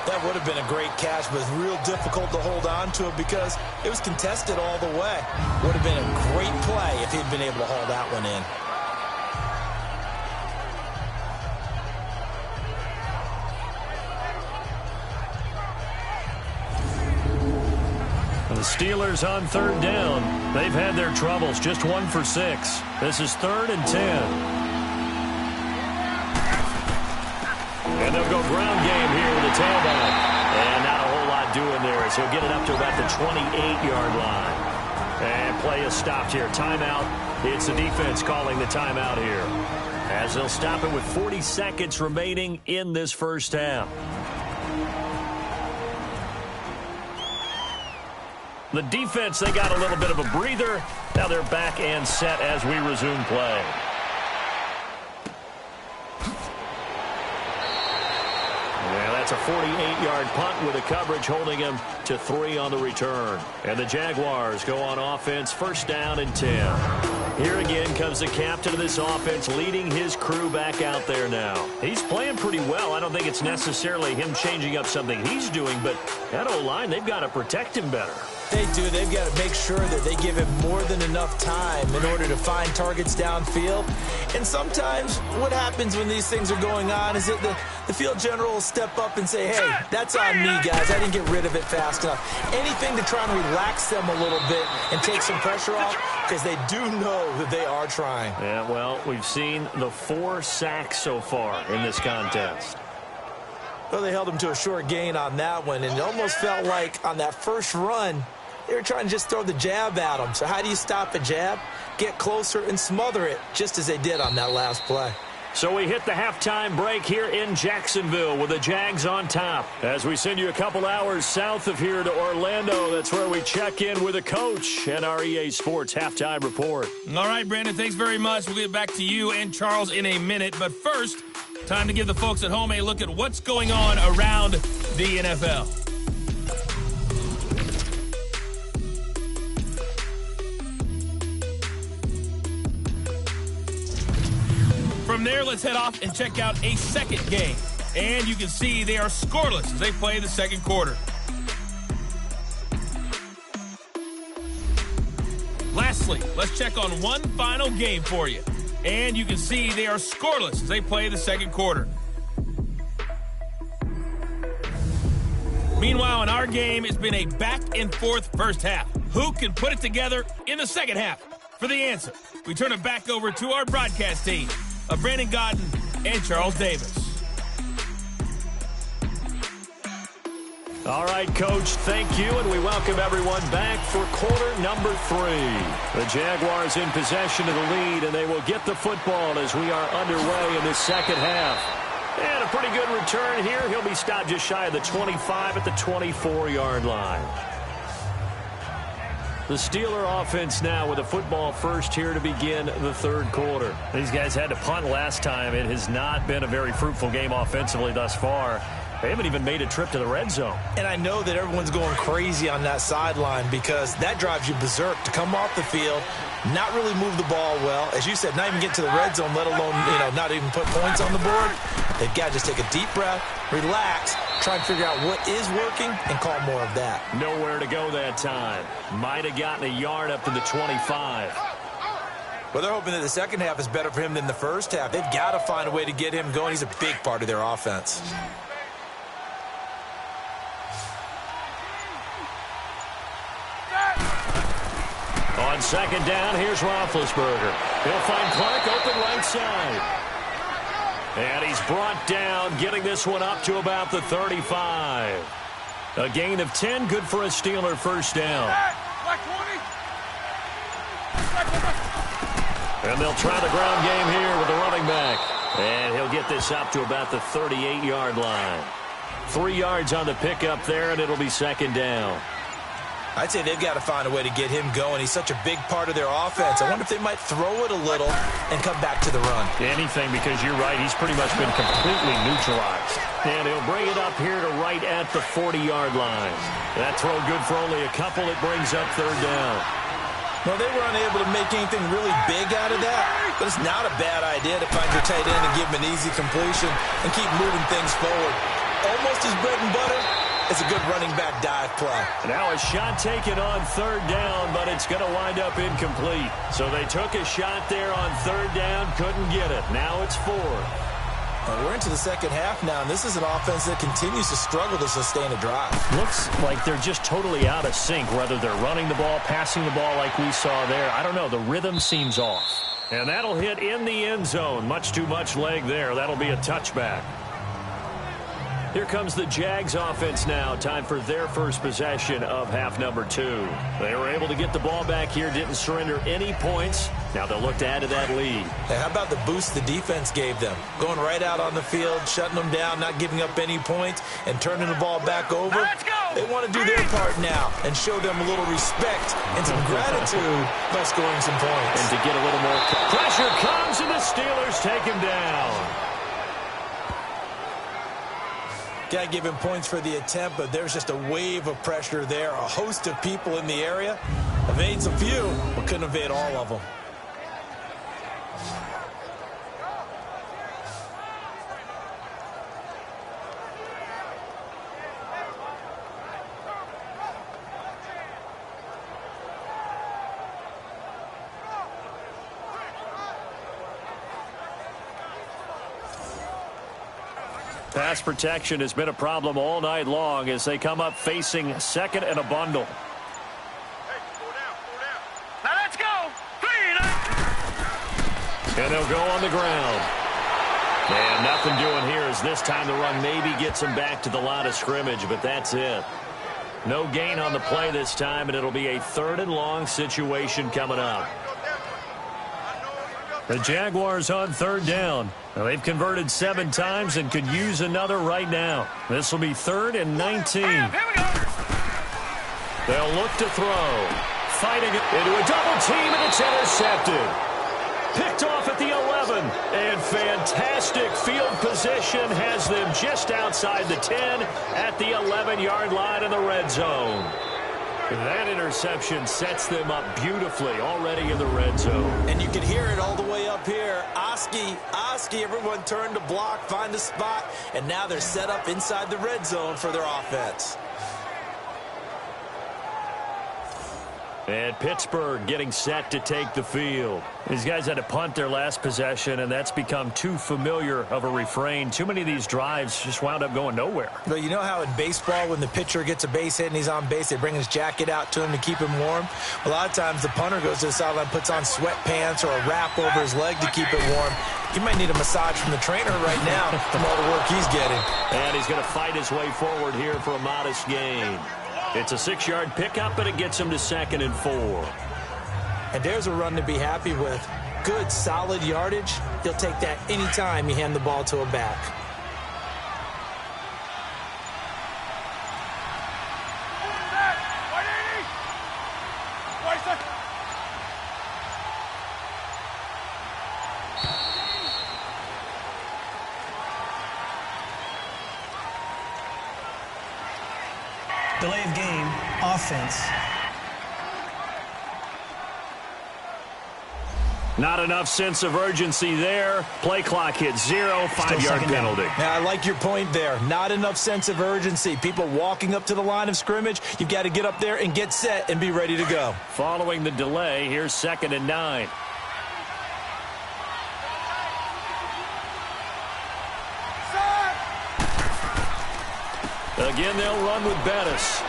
That would have been a great catch, but it's real difficult to hold on to it because it was contested all the way. Would have been a great play if he'd been able to haul that one in. The Steelers on third down. They've had their troubles, just 1 for 6. This is 3rd and 10. And they'll go ground game here with a tailback. And not a whole lot doing there as he'll get it up to about the 28-yard line. And play is stopped here. Timeout. It's the defense calling the timeout here, as they'll stop it with 40 seconds remaining in this first half. The defense, they got a little bit of a breather. Now they're back and set as we resume play. Yeah, that's a 48-yard punt with a coverage holding him to 3 on the return. And the Jaguars go on offense, 1st down and 10. Here again comes the captain of this offense, leading his crew back out there now. He's playing pretty well. I don't think it's necessarily him changing up something he's doing, but that O-line, they've got to protect him better. They do. They've got to make sure that they give him more than enough time in order to find targets downfield. And sometimes what happens when these things are going on is that the field general will step up and say, hey, that's on me, guys. I didn't get rid of it fast enough. Anything to try and relax them a little bit and take some pressure off, because they do know that they are trying. Yeah, well, we've seen the 4 sacks so far in this contest. Well, they held him to a short gain on that one, and it almost felt like on that first run, they were trying to just throw the jab at him. So how do you stop a jab? Get closer and smother it, just as they did on that last play. So we hit the halftime break here in Jacksonville with the Jags on top. As we send you a couple hours south of here to Orlando, that's where we check in with the coach and our EA Sports halftime report. All right, Brandon, thanks very much. We'll get back to you and Charles in a minute. But first, time to give the folks at home a look at what's going on around the NFL. From there, let's head off and check out a second game. And you can see they are scoreless as they play the second quarter. Lastly, let's check on one final game for you. And you can see they are scoreless as they play the second quarter. Meanwhile, in our game, it's been a back-and-forth first half. Who can put it together in the second half? For the answer, we turn it back over to our broadcast team of Brandon Godden and Charles Davis. All right, Coach, thank you, and we welcome everyone back for quarter number 3. The Jaguars in possession of the lead, and they will get the football as we are underway in this second half. And a pretty good return here. He'll be stopped just shy of the 25 at the 24-yard line. The Steeler offense now with a football first here to begin the third quarter. These guys had to punt last time. It has not been a very fruitful game offensively thus far. They haven't even made a trip to the red zone. And I know that everyone's going crazy on that sideline because that drives you berserk to come off the field, not really move the ball well. As you said, not even get to the red zone, let alone, not even put points on the board. They've got to just take a deep breath, relax, try and figure out what is working, and call more of that. Nowhere to go that time. Might have gotten a yard up to the 25. Well, they're hoping that the second half is better for him than the first half. They've got to find a way to get him going. He's a big part of their offense. On second down, here's Roethlisberger. He'll find Clark open right side. And he's brought down, getting this one up to about the 35. A gain of 10, good for a Steeler first down. And they'll try the ground game here with the running back. And he'll get this up to about the 38-yard line. 3 yards on the pickup there, and it'll be second down. I'd say they've got to find a way to get him going. He's such a big part of their offense. I wonder if they might throw it a little and come back to the run. Anything, because you're right. He's pretty much been completely neutralized. And he'll bring it up here to right at the 40-yard line. That throw good for only a couple. It brings up third down. Well, they were unable to make anything really big out of that, but it's not a bad idea to find your tight end and give him an easy completion and keep moving things forward. Almost his bread and butter. It's a good running back dive play. Now a shot taken on third down, but it's going to wind up incomplete. So they took a shot there on third down, couldn't get it. Now it's fourth. We're into the second half now, and this is an offense that continues to struggle to sustain a drive. Looks like they're just totally out of sync, whether they're running the ball, passing the ball like we saw there. I don't know. The rhythm seems off. And that'll hit in the end zone. Much too much leg there. That'll be a touchback. Here comes the Jags offense now. Time for their first possession of half number 2. They were able to get the ball back here, didn't surrender any points. Now they'll look to add to that lead. Hey, how about the boost the defense gave them? Going right out on the field, shutting them down, not giving up any points, and turning the ball back over. They want to do their part now and show them a little respect and some gratitude by scoring some points. And to get a little more pressure comes, and the Steelers take him down. Got to give him points for the attempt, but there's just a wave of pressure there. A host of people in the area evades a few, but couldn't evade all of them. Pass protection has been a problem all night long as they come up facing second and a bundle. Now let's go. Green. And they'll go on the ground. And nothing doing here as this time the run maybe gets them back to the line of scrimmage, but that's it. No gain on the play this time, and it'll be a 3rd and long situation coming up. The Jaguars on 3rd down. Now, they've converted 7 times and could use another right now. This will be 3rd and 19. Here we go. They'll look to throw. Fighting it into a double team, and it's intercepted. Picked off at the 11. And fantastic field position has them just outside the 10 at the 11-yard line in the red zone. That interception sets them up beautifully already in the red zone. And you can hear it all the way up here. Oski, everyone turned to block, find a spot, and now they're set up inside the red zone for their offense. And Pittsburgh getting set to take the field. These guys had to punt their last possession, and that's become too familiar of a refrain. Too many of these drives just wound up going nowhere. But you know how in baseball when the pitcher gets a base hit and he's on base, they bring his jacket out to him to keep him warm? A lot of times the punter goes to the sideline, puts on sweatpants or a wrap over his leg to keep it warm. He might need a massage from the trainer right now from all the work he's getting. And he's going to fight his way forward here for a modest gain. It's a 6-yard pickup, and it gets him to 2nd and 4. And there's a run to be happy with. Good, solid yardage. He'll take that anytime you hand the ball to a back. Delay of game, offense. Not enough sense of urgency there. Play clock hit 0, 5-yard penalty. Now, I like your point there. Not enough sense of urgency. People walking up to the line of scrimmage, you've got to get up there and get set and be ready to go. Following the delay, here's 2nd and 9. Again, they'll run with Bettis.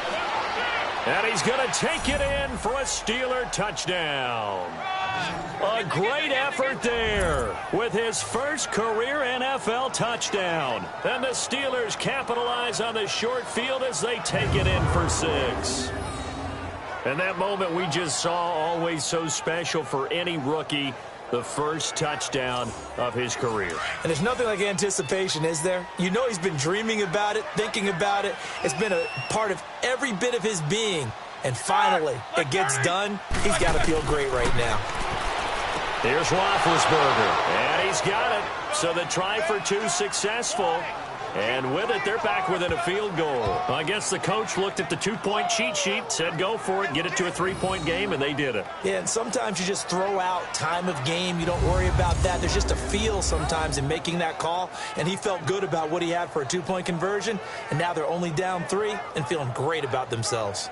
And he's going to take it in for a Steeler touchdown. A great effort there with his first career NFL touchdown. And the Steelers capitalize on the short field as they take it in for 6. And that moment we just saw, always so special for any rookie. The first touchdown of his career. And there's nothing like anticipation, is there? You know he's been dreaming about it, thinking about it. It's been a part of every bit of his being. And finally, it gets done. He's got to feel great right now. Here's Roethlisberger. And he's got it. So the try for 2 successful. And with it, they're back within a field goal. I guess the coach looked at the 2-point cheat sheet, said go for it, get it to a 3-point game, and they did it. Yeah, and sometimes you just throw out time of game. You don't worry about that. There's just a feel sometimes in making that call, and he felt good about what he had for a 2-point conversion, and now they're only down 3 and feeling great about themselves.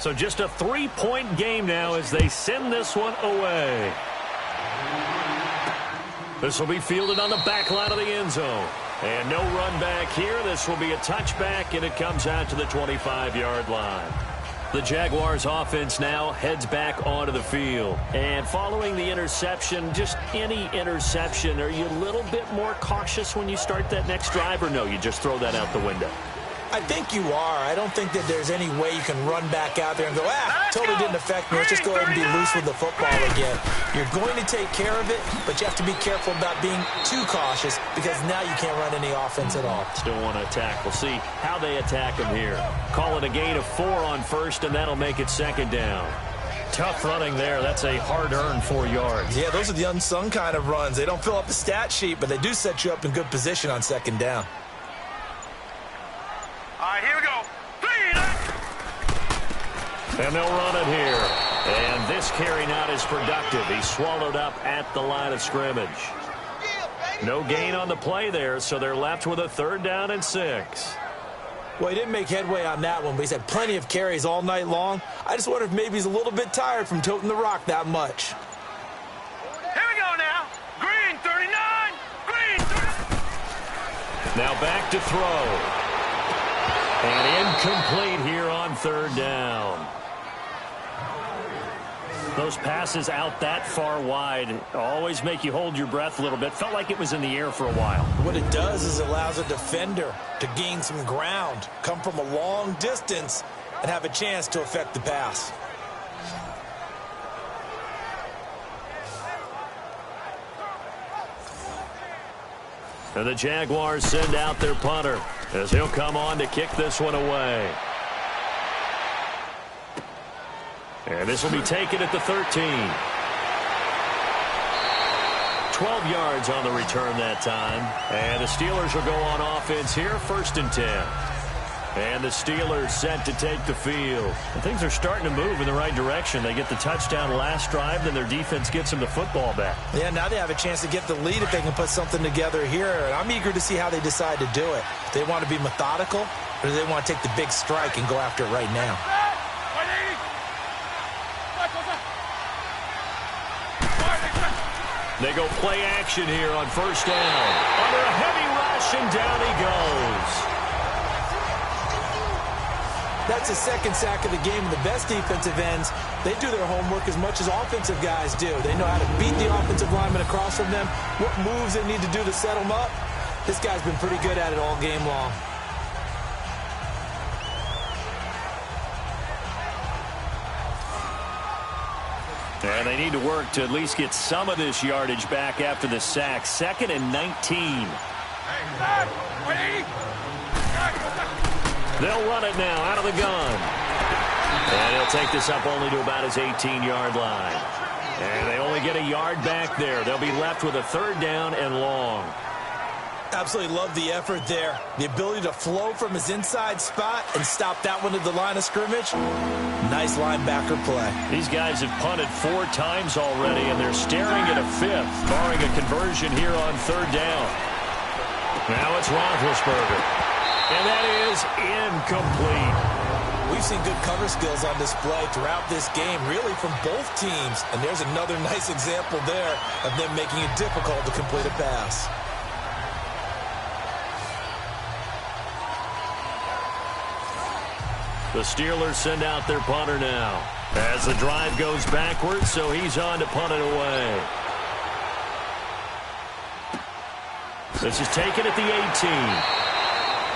So just a 3-point game now as they send this one away. This will be fielded on the back line of the end zone. And no run back here. This will be a touchback, and it comes out to the 25-yard line. The Jaguars offense now heads back onto the field. And following the interception, just any interception, are you a little bit more cautious when you start that next drive, or no, you just throw that out the window? I think you are. I don't think that there's any way you can run back out there and go, totally didn't affect me. Let's just go ahead and be loose with the football again. You're going to take care of it, but you have to be careful about being too cautious because now you can't run any offense at all. Still want to attack. We'll see how they attack him here. Call it a gain of 4 on first, and that'll make it 2nd down. Tough running there. That's a hard-earned 4 yards. Yeah, those are the unsung kind of runs. They don't fill up the stat sheet, but they do set you up in good position on 2nd down. All right, here we go. 3. And they'll run it here. And this carry not as productive. He's swallowed up at the line of scrimmage. No gain on the play there, so they're left with a 3rd down and 6. Well, he didn't make headway on that one, but he's had plenty of carries all night long. I just wonder if maybe he's a little bit tired from toting the rock that much. Here we go now. Green, 39. Now back to throw. And incomplete here on third down. Those passes out that far wide always make you hold your breath a little bit. Felt like it was in the air for a while. What it does is it allows a defender to gain some ground, come from a long distance, and have a chance to affect the pass. And the Jaguars send out their punter as he'll come on to kick this one away. And this will be taken at the 13. 12 yards on the return that time. And the Steelers will go on offense here, 1st and 10. And the Steelers set to take the field. And things are starting to move in the right direction. They get the touchdown last drive, then their defense gets them the football back. Yeah, now they have a chance to get the lead if they can put something together here. And I'm eager to see how they decide to do it. Do they want to be methodical, or do they want to take the big strike and go after it right now? They go play action here on 1st down. Under a heavy rush, and down he goes. That's the 2nd sack of the game. The best defensive ends, they do their homework as much as offensive guys do. They know how to beat the offensive lineman across from them, what moves they need to do to set them up. This guy's been pretty good at it all game long. And they need to work to at least get some of this yardage back after the sack. 2nd and 19. They'll run it now out of the gun. And he'll take this up only to about his 18-yard line. And they only get a yard back there. They'll be left with a 3rd down and long. Absolutely love the effort there. The ability to flow from his inside spot and stop that one at the line of scrimmage. Nice linebacker play. These guys have punted 4 times already, and they're staring at a 5th, barring a conversion here on 3rd down. Now it's Roethlisberger. And that is incomplete. We've seen good cover skills on display throughout this game, really from both teams. And there's another nice example there of them making it difficult to complete a pass. The Steelers send out their punter now as the drive goes backwards, so he's on to punt it away. This is taken at the 18.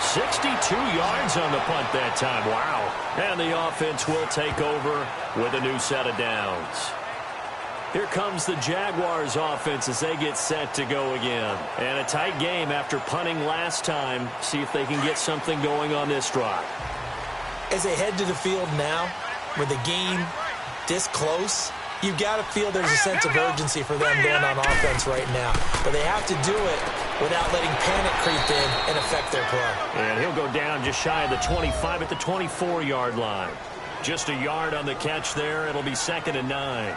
62 yards on the punt that time. Wow. And the offense will take over with a new set of downs. Here comes the Jaguars offense as they get set to go again. And a tight game after punting last time. See if they can get something going on this drive. As they head to the field now, with the game this close, you've got to feel there's a sense of urgency for them going on offense right now. But they have to do it without letting panic creep in and affect their play. And he'll go down just shy of the 25 at the 24-yard line. Just a yard on the catch there. It'll be 2nd and 9.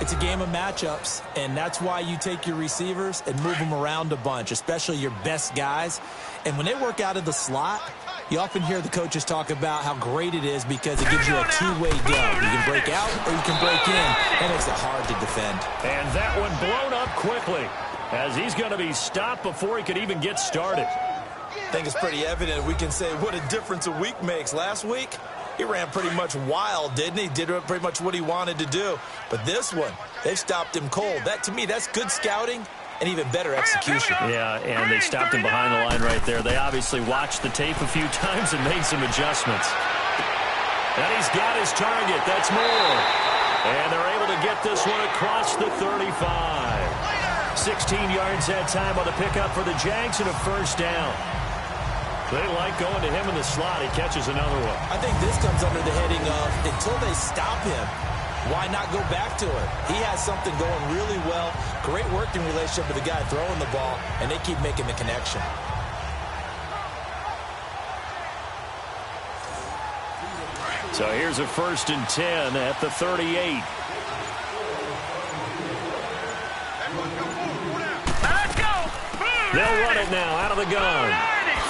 It's a game of matchups, and that's why you take your receivers and move them around a bunch, especially your best guys. And when they work out of the slot, you often hear the coaches talk about how great it is because it gives you a two-way go. You can break out or you can break in. That makes it hard to defend. And that one blown up quickly as he's going to be stopped before he could even get started. I think it's pretty evident. We can say what a difference a week makes. Last week, he ran pretty much wild, didn't he? Did pretty much what he wanted to do. But this one, they've stopped him cold. That, to me, that's good scouting and even better execution. Yeah, and they stopped him behind the line right there. They obviously watched the tape a few times and made some adjustments. And he's got his target. That's more. And they're able to get this one across the 35. 16 yards that time on the pickup for the Jags and a 1st down. They like going to him in the slot. He catches another one. I think this comes under the heading of until they stop him, why not go back to it? He has something going really well. Great working relationship with the guy throwing the ball, and they keep making the connection. So here's a 1st and 10 at the 38. They'll run it now out of the gun.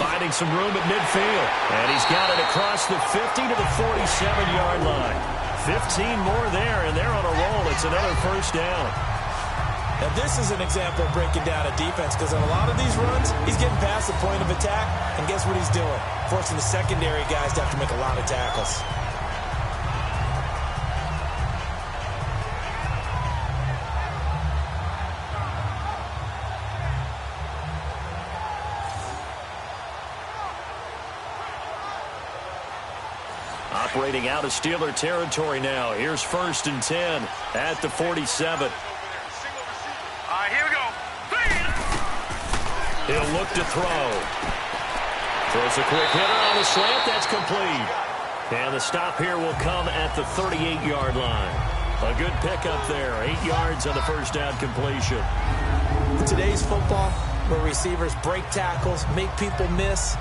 Finding some room at midfield. And he's got it across the 50 to the 47-yard line. 15 more there, and they're on a roll. It's another 1st down. Now, this is an example of breaking down a defense because on a lot of these runs, he's getting past the point of attack, and guess what he's doing? Forcing the secondary guys to have to make a lot of tackles. Operating out of Steeler territory now. Here's 1st and 10 at the 47. Here we go. He'll look to throw. Throws a quick hitter on the slant. That's complete. And the stop here will come at the 38-yard line. A good pickup there. 8 yards on the first down completion. In today's football, where receivers break tackles, make people miss,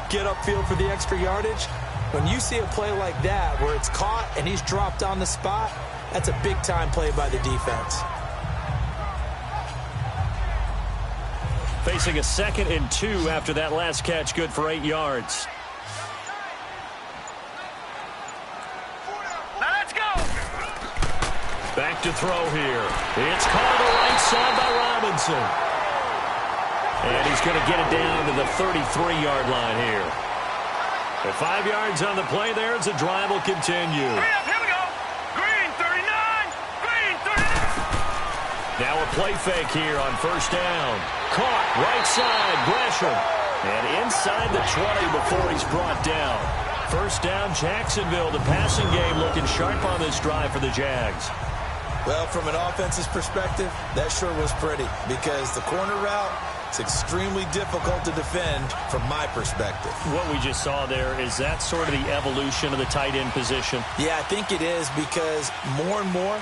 get upfield for the extra yardage, when you see a play like that where it's caught and he's dropped on the spot, that's a big-time play by the defense. Facing a 2nd and 2 after that last catch, good for 8 yards. Now let's go. Back to throw here. It's caught on the right side by Robinson. And he's going to get it down to the 33-yard line here. At 5 yards on the play there as the drive will continue. Here we go. Green 39. Green 39. Now a play fake here on 1st down. Caught right side, Gresham. And inside the 20 before he's brought down. 1st down, Jacksonville. The passing game looking sharp on this drive for the Jags. Well, from an offense's perspective, that sure was pretty because the corner route, it's extremely difficult to defend from my perspective. What we just saw there, is that sort of the evolution of the tight end position? Yeah, I think it is because more and more,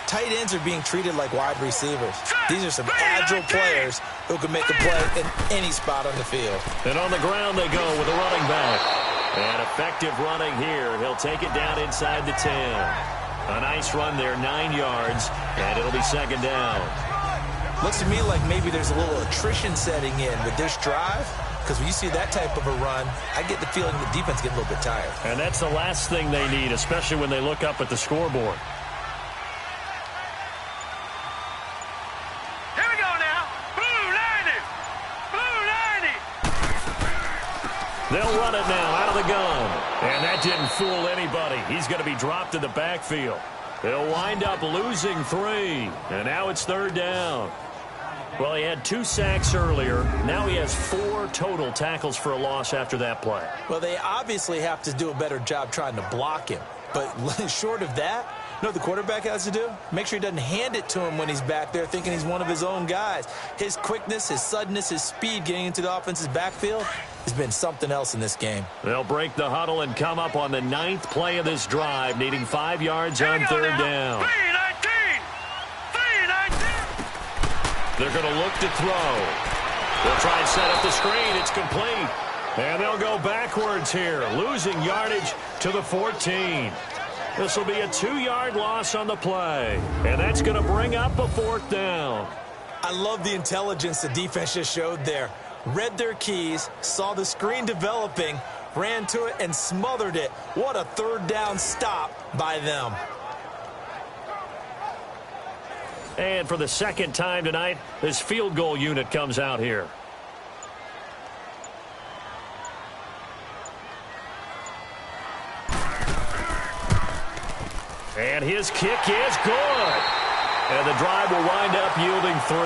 tight ends are being treated like wide receivers. These are some agile players who can make a play in any spot on the field. And on the ground they go with a running back. And effective running here. He'll take it down inside the 10. A nice run there, 9 yards, and it'll be 2nd down. Looks to me like maybe there's a little attrition setting in with this drive, because when you see that type of a run, I get the feeling the defense gets a little bit tired. And that's the last thing they need, especially when they look up at the scoreboard. Here we go now. Blue 90. Blue 90. They'll run it now out of the gun. And that didn't fool anybody. He's going to be dropped in the backfield. They'll wind up losing 3. And now it's 3rd down. Well, he had 2 sacks earlier. Now he has 4 total tackles for a loss after that play. Well, they obviously have to do a better job trying to block him. But short of that, you know what the quarterback has to do? Make sure he doesn't hand it to him when he's back there thinking he's one of his own guys. His quickness, his suddenness, his speed getting into the offense's backfield has been something else in this game. They'll break the huddle and come up on the 9th play of this drive, needing 5 yards on 3rd down. 319. 319. They're going to look to throw. They'll try and set up the screen. It's complete. And they'll go backwards here, losing yardage to the 14. This will be a 2-yard loss on the play. And that's going to bring up a 4th down. I love the intelligence the defense just showed there. Read their keys, saw the screen developing, ran to it, and smothered it. What a 3rd down stop by them. And for the 2nd time tonight, this field goal unit comes out here. And his kick is good. And the drive will wind up yielding 3.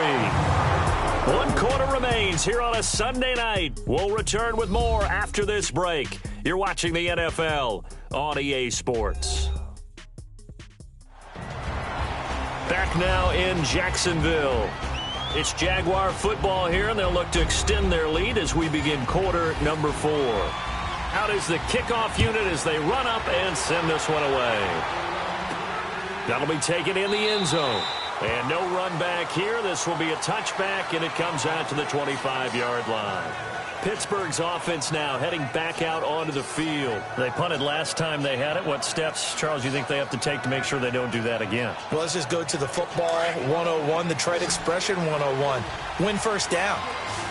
1 quarter remains here on a Sunday night. We'll return with more after this break. You're watching the NFL on EA Sports. Back now in Jacksonville. It's Jaguar football here, and they'll look to extend their lead as we begin quarter number 4. Out is the kickoff unit as they run up and send this one away. That'll be taken in the end zone. And no run back here. This will be a touchback, and it comes out to the 25-yard line. Pittsburgh's offense now heading back out onto the field. They punted last time they had it. What steps, Charles, you think they have to take to make sure they don't do that again? Well, let's just go to the football 101, the trade expression 101. Win 1st down.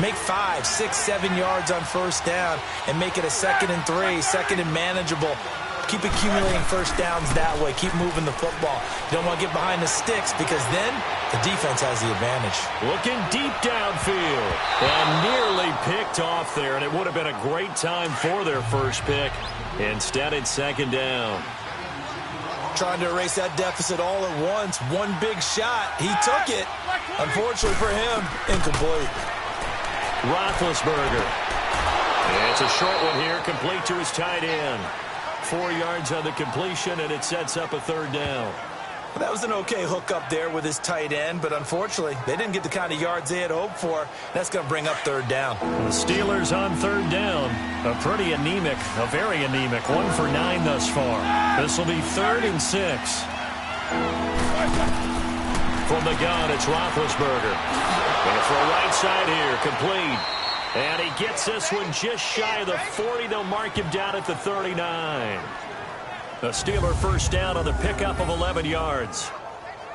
Make 5, 6, 7 yards on 1st down and make it a 2nd and 3, 2nd and manageable. Keep accumulating 1st downs that way. Keep moving the football. You don't want to get behind the sticks because then The defense has the advantage. Looking deep downfield. And nearly picked off there, and it would have been a great time for their first pick. Instead, it's second down. Trying to erase that deficit all at once. One big shot. He took it. Unfortunately for him, incomplete. Roethlisberger. It's a short one here, complete to his tight end. 4 yards on the completion, and it sets up a third down. Well, that was an okay hook up there with his tight end, but unfortunately, they didn't get the kind of yards they had hoped for. That's going to bring up third down. The Steelers on third down. A pretty anemic, a very anemic 1 for 9 thus far. This will be 3rd and 6. From the gun, it's Roethlisberger. Going to throw right side here, complete. And he gets this one just shy of the 40. They'll mark him down at the 39. A Steeler first down on the pickup of 11 yards.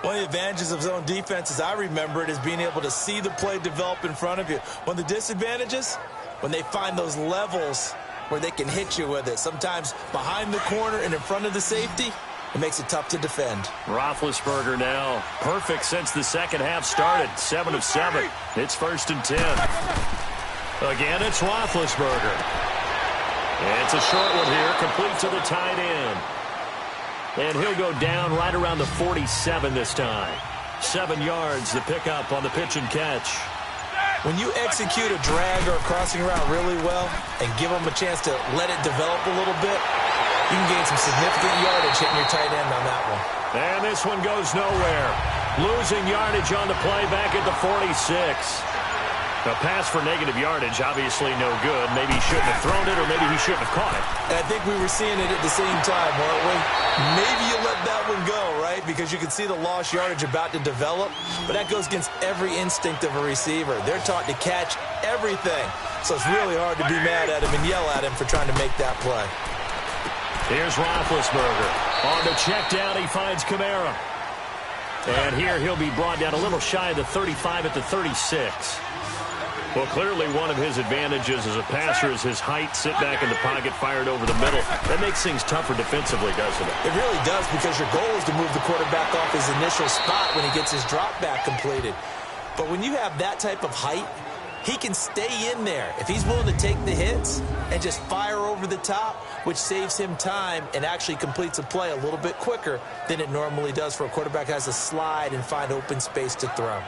One of the advantages of zone defense, as I remember it, is being able to see the play develop in front of you. One of the disadvantages, when they find those levels where they can hit you with it, sometimes behind the corner and in front of the safety, it makes it tough to defend. Roethlisberger now perfect since the second half started. 7 of 7. It's 1st and 10. Again, it's Roethlisberger. And it's a short one here, complete to the tight end. And he'll go down right around the 47 this time. 7 yards, the pickup on the pitch and catch. When you execute a drag or a crossing route really well and give them a chance to let it develop a little bit, you can gain some significant yardage hitting your tight end on that one. And this one goes nowhere. Losing yardage on the play back at the 46. A pass for negative yardage, obviously no good. Maybe he shouldn't have thrown it, or maybe he shouldn't have caught it. And I think we were seeing it at the same time, weren't we? Maybe you let that one go, right? Because you can see the lost yardage about to develop. But that goes against every instinct of a receiver. They're taught to catch everything. So it's really hard to be mad at him and yell at him for trying to make that play. Here's Roethlisberger. On the check down, he finds Kamara. And here he'll be brought down a little shy of the 35 at the 36. Well, clearly one of his advantages as a passer is his height, sit back in the pocket, fired over the middle. That makes things tougher defensively, doesn't it? It really does, because your goal is to move the quarterback off his initial spot when he gets his drop back completed. But when you have that type of height, he can stay in there if he's willing to take the hits and just fire over the top, which saves him time and actually completes a play a little bit quicker than it normally does for a quarterback who has to slide and find open space to throw.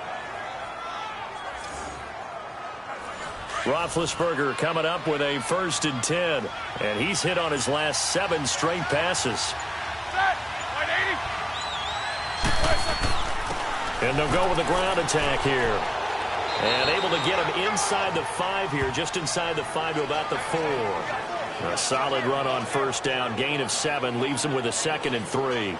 Roethlisberger coming up with a 1st and 10. And he's hit on his last 7 straight passes. And they'll go with the ground attack here. And able to get him inside the 5 here, just inside the 5 to about the 4. A solid run on first down, gain of 7, leaves him with a 2nd and 3.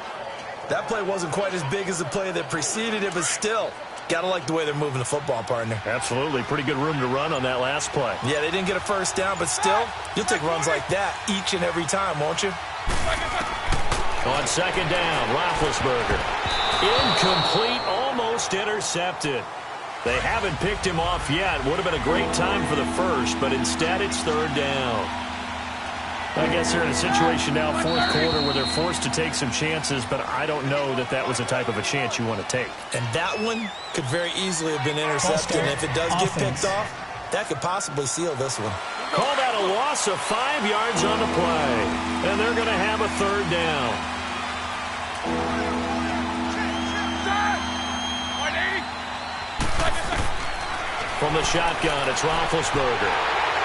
That play wasn't quite as big as the play that preceded it, but still, got to like the way they're moving the football, partner. Absolutely. Pretty good room to run on that last play. Yeah, they didn't get a first down, but still, you'll take runs like that each and every time, won't you? On second down, Roethlisberger. Incomplete, almost intercepted. They haven't picked him off yet. Would have been a great time for the first, but instead it's third down. I guess they're in a situation now, 4th quarter, where they're forced to take some chances, but I don't know that that was the type of a chance you want to take. And that one could very easily have been intercepted. And if it does get picked off, that could possibly seal this one. Call that a loss of 5 yards on the play. And they're going to have a third down. From the shotgun, it's Roethlisberger.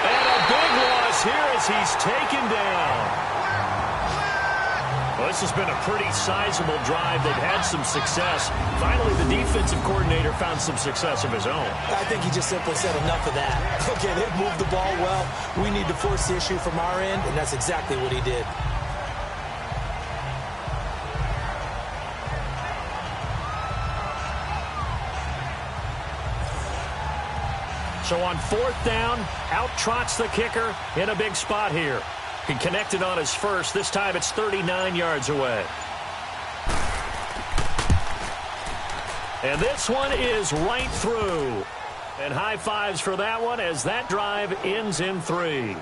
And a big loss here as he's taken down. Well, this has been a pretty sizable drive. They've had some success. Finally, the defensive coordinator found some success of his own. I think he just simply said enough of that. Okay, they've moved the ball well. We need to force the issue from our end, and that's exactly what he did. So on 4th down, out trots the kicker in a big spot here. He connected on his first. This time it's 39 yards away. And this one is right through. And high fives for that one as that drive ends in 3.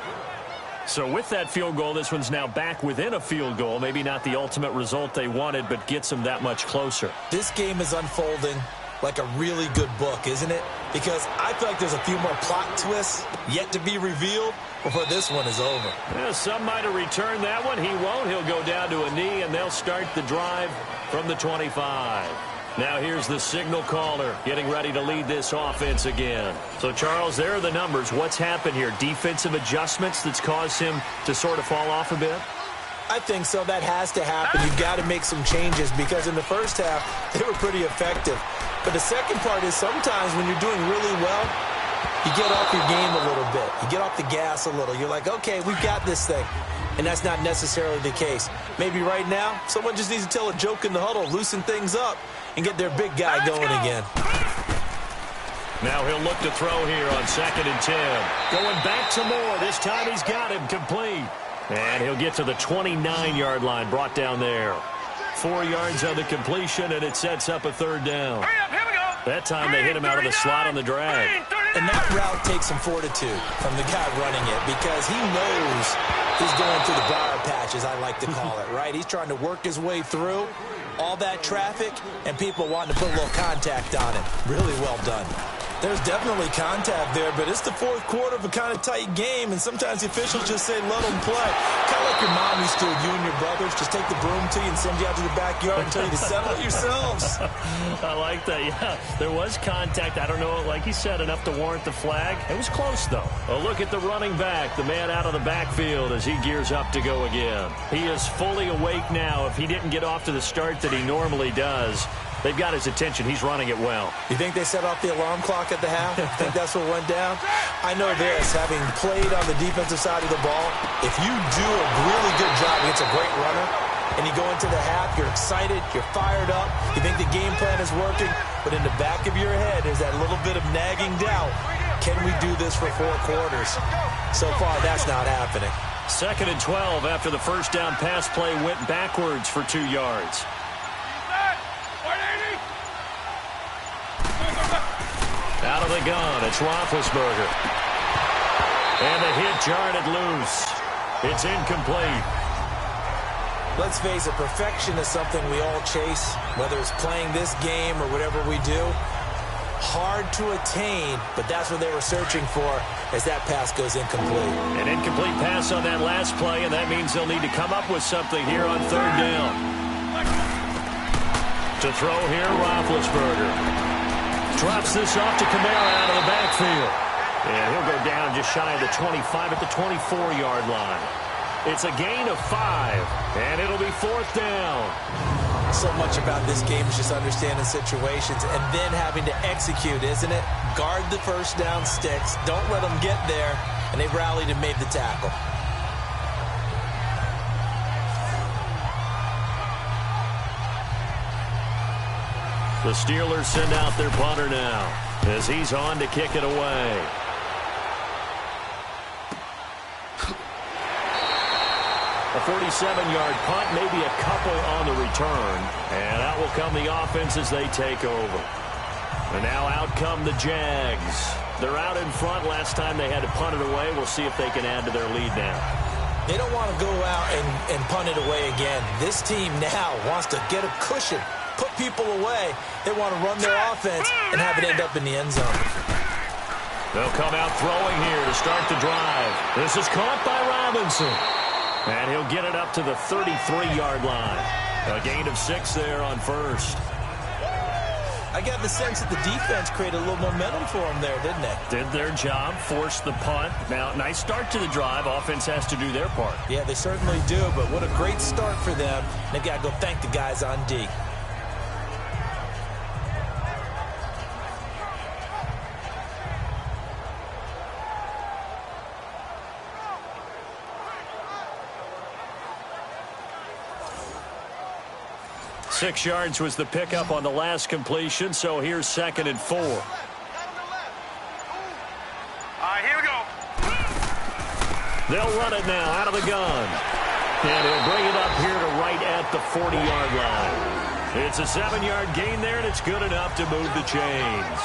So with that field goal, this one's now back within a field goal. Maybe not the ultimate result they wanted, but gets them that much closer. This game is unfolding like a really good book, isn't it? Because I feel like there's a few more plot twists yet to be revealed before this one is over. Yeah, some might have returned that one. He won't. He'll go down to a knee, and they'll start the drive from the 25. Now here's the signal caller getting ready to lead this offense again. So, Charles, there are the numbers. What's happened here? Defensive adjustments that's caused him to sort of fall off a bit? I think so. That has to happen. You've got to make some changes because in the first half, they were pretty effective. But the second part is sometimes when you're doing really well, you get off your game a little bit. You get off the gas a little. You're like, okay, we've got this thing. And that's not necessarily the case. Maybe right now, someone just needs to tell a joke in the huddle, loosen things up, and get their big guy going again. Now he'll look to throw here on 2nd and 10. Going back to Moore. This time he's got him complete. And he'll get to the 29-yard line, brought down there. 4 yards on the completion, and it sets up a 3rd down. Hurry up, here we go. That time they hit him out of the slot on the drag. And that route takes some fortitude from the guy running it because he knows he's going through the briar patch, as I like to call it, right? He's trying to work his way through all that traffic and people wanting to put a little contact on him. Really well done. There's definitely contact there, but it's the 4th quarter of a kind of tight game, and sometimes the officials just say, let them play. Kind of like your mom used to, you and your brothers, just take the broom to you and send you out to the backyard and tell you to settle it yourselves. I like that, yeah. There was contact. I don't know, like he said, enough to warrant the flag. It was close, though. A look at the running back, the man out of the backfield as he gears up to go again. He is fully awake now. If he didn't get off to the start that he normally does, they've got his attention. He's running it well. You think they set off the alarm clock at the half? You think that's what went down? I know this, having played on the defensive side of the ball, if you do a really good job against a great runner, and you go into the half, you're excited, you're fired up, you think the game plan is working, but in the back of your head is that little bit of nagging doubt. Can we do this for 4 quarters? So far, that's not happening. 2nd and 12 after the first down pass play went backwards for 2 yards. Out of the gun, it's Roethlisberger. And the hit jarred it loose. It's incomplete. Let's face it, perfection is something we all chase, whether it's playing this game or whatever we do. Hard to attain, but that's what they were searching for as that pass goes incomplete. An incomplete pass on that last play, and that means they'll need to come up with something here on 3rd down. To throw here, Roethlisberger. Drops this off to Kamara out of the backfield. And he'll go down just shy of the 25 at the 24-yard line. It's a gain of 5, and it'll be 4th down. So much about this game is just understanding situations and then having to execute, isn't it? Guard the first down sticks. Don't let them get there. And they rallied and made the tackle. The Steelers send out their punter now as he's on to kick it away. A 47-yard punt, maybe a couple on the return. And out will come the offense as they take over. And now out come the Jags. They're out in front. Last time they had to punt it away. We'll see if they can add to their lead now. They don't want to go out and punt it away again. This team now wants to get a cushion, put people away. They want to run their offense and have it end up in the end zone. They'll come out throwing here to start the drive. This is caught by Robinson. And he'll get it up to the 33-yard line. A gain of 6 there on 1st. I got the sense that the defense created a little momentum for them there, didn't they? Did their job, forced the punt. Now, nice start to the drive. Offense has to do their part. Yeah, they certainly do, but what a great start for them. They've got to go thank the guys on D. Six yards was the pickup on the last completion, so here's 2nd and 4. All right, here we go. They'll run it now out of the gun. And he'll bring it up here to right at the 40-yard line. It's a 7-yard gain there, and it's good enough to move the chains.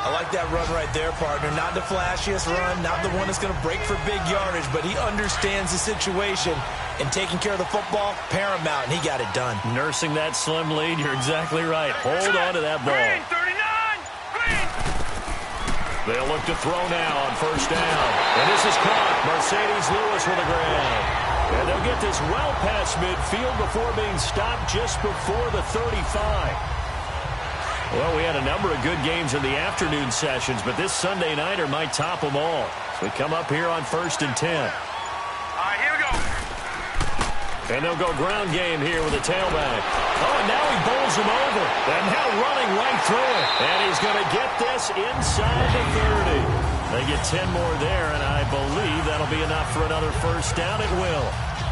I like that run right there, partner. Not the flashiest run, not the one that's going to break for big yardage, but he understands the situation, and taking care of the football, paramount, and he got it done. Nursing that slim lead, you're exactly right. Hold on to that ball. Green 39! They'll look to throw now on first down. And this is caught. Mercedes Lewis with a grab. And they'll get this well past midfield before being stopped just before the 35. Well, we had a number of good games in the afternoon sessions, but this Sunday nighter might top them all. So we come up here on 1st and 10. All right, here we go. And they'll go ground game here with a tailback. Oh, and now he bowls him over. And now running right through it. And he's going to get this inside the 30. They get 10 more there, and I believe that'll be enough for another first down. It will.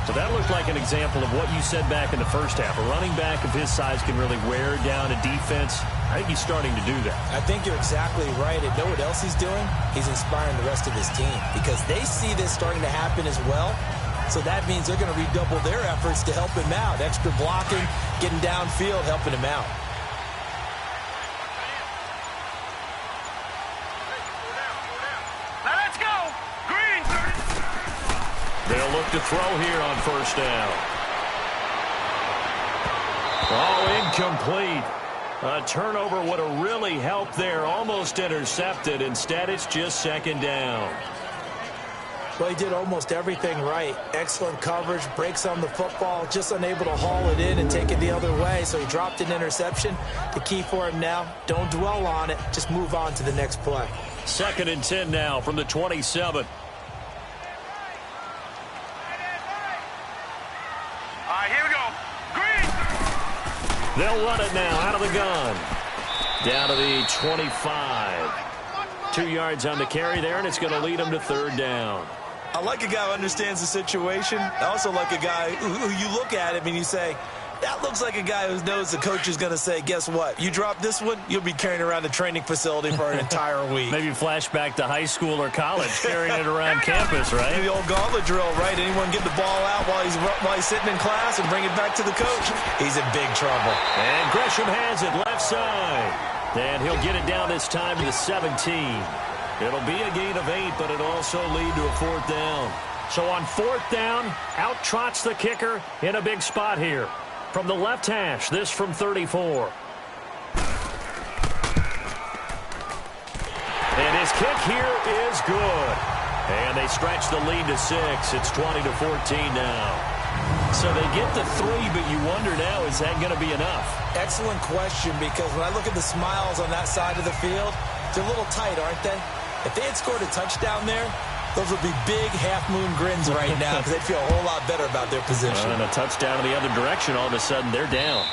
So that looked like an example of what you said back in the first half. A running back of his size can really wear down a defense. I think he's starting to do that. I think you're exactly right. And know what else he's doing? He's inspiring the rest of his team because they see this starting to happen as well. So that means they're going to redouble their efforts to help him out. Extra blocking, getting downfield, helping him out. Now let's go. Green 30. They'll look to throw here on first down. Oh, incomplete. A turnover would have really helped there. Almost intercepted. Instead, it's just second down. Well, he did almost everything right. Excellent coverage, breaks on the football, just unable to haul it in and take it the other way. So he dropped an interception. The key for him now, don't dwell on it. Just move on to the next play. 2nd and 10 now from the 27. All right, here we go. Green. They'll run it now out of the gun. Down to the 25. 2 yards on the carry there, and it's going to lead them to 3rd down. I like a guy who understands the situation. I also like a guy who you look at him and you say, that looks like a guy who knows the coach is going to say, guess what? You drop this one, you'll be carrying around the training facility for an entire week. Maybe flashback to high school or college, carrying it around campus, right? The old gauntlet drill, right? Anyone get the ball out while he's sitting in class and bring it back to the coach? He's in big trouble. And Gresham has it left side. And he'll get it down this time to the 17. It'll be a gain of 8, but it'll also lead to a 4th down. So on 4th down, out trots the kicker in a big spot here. From the left hash, this from 34. And his kick here is good. And they stretch the lead to 6. It's 20-14 now. So they get the 3, but you wonder now, is that going to be enough? Excellent question, because when I look at the smiles on that side of the field, they're a little tight, aren't they? If they had scored a touchdown there, those would be big half-moon grins right now because they'd feel a whole lot better about their position. And a touchdown in the other direction, all of a sudden they're down.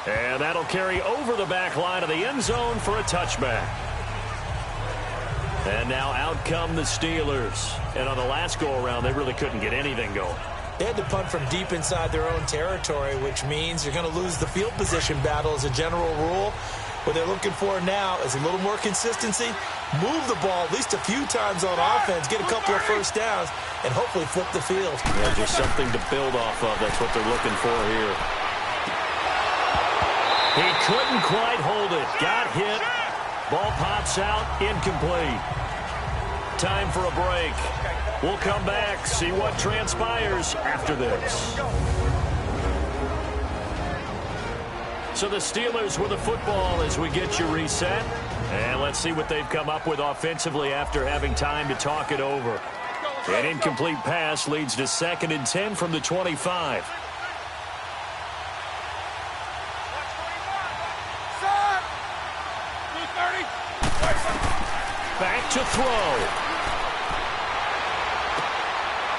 And that'll carry over the back line of the end zone for a touchback. And now out come the Steelers. And on the last go-around, they really couldn't get anything going. They had to punt from deep inside their own territory, which means you're going to lose the field position battle as a general rule. What they're looking for now is a little more consistency, move the ball at least a few times on offense, get a couple of first downs, and hopefully flip the field. Yeah, just something to build off of. That's what they're looking for here. He couldn't quite hold it. Got hit. Ball pops out. Incomplete. Time for a break. We'll come back, see what transpires after this. So the Steelers with the football as we get you reset. And let's see what they've come up with offensively after having time to talk it over. An incomplete pass leads to 2nd and 10 from the 25. Back to throw.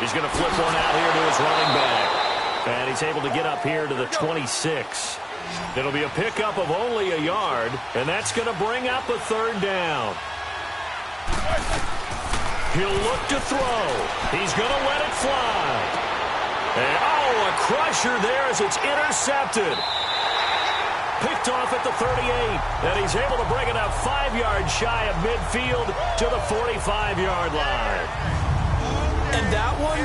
He's going to flip one out here to his running back. And he's able to get up here to the 26. It'll be a pickup of only a yard, and that's going to bring up a 3rd down. He'll look to throw. He's going to let it fly. And, oh, a crusher there as it's intercepted. Picked off at the 38, and he's able to bring it up 5 yards shy of midfield to the 45-yard line. And that one,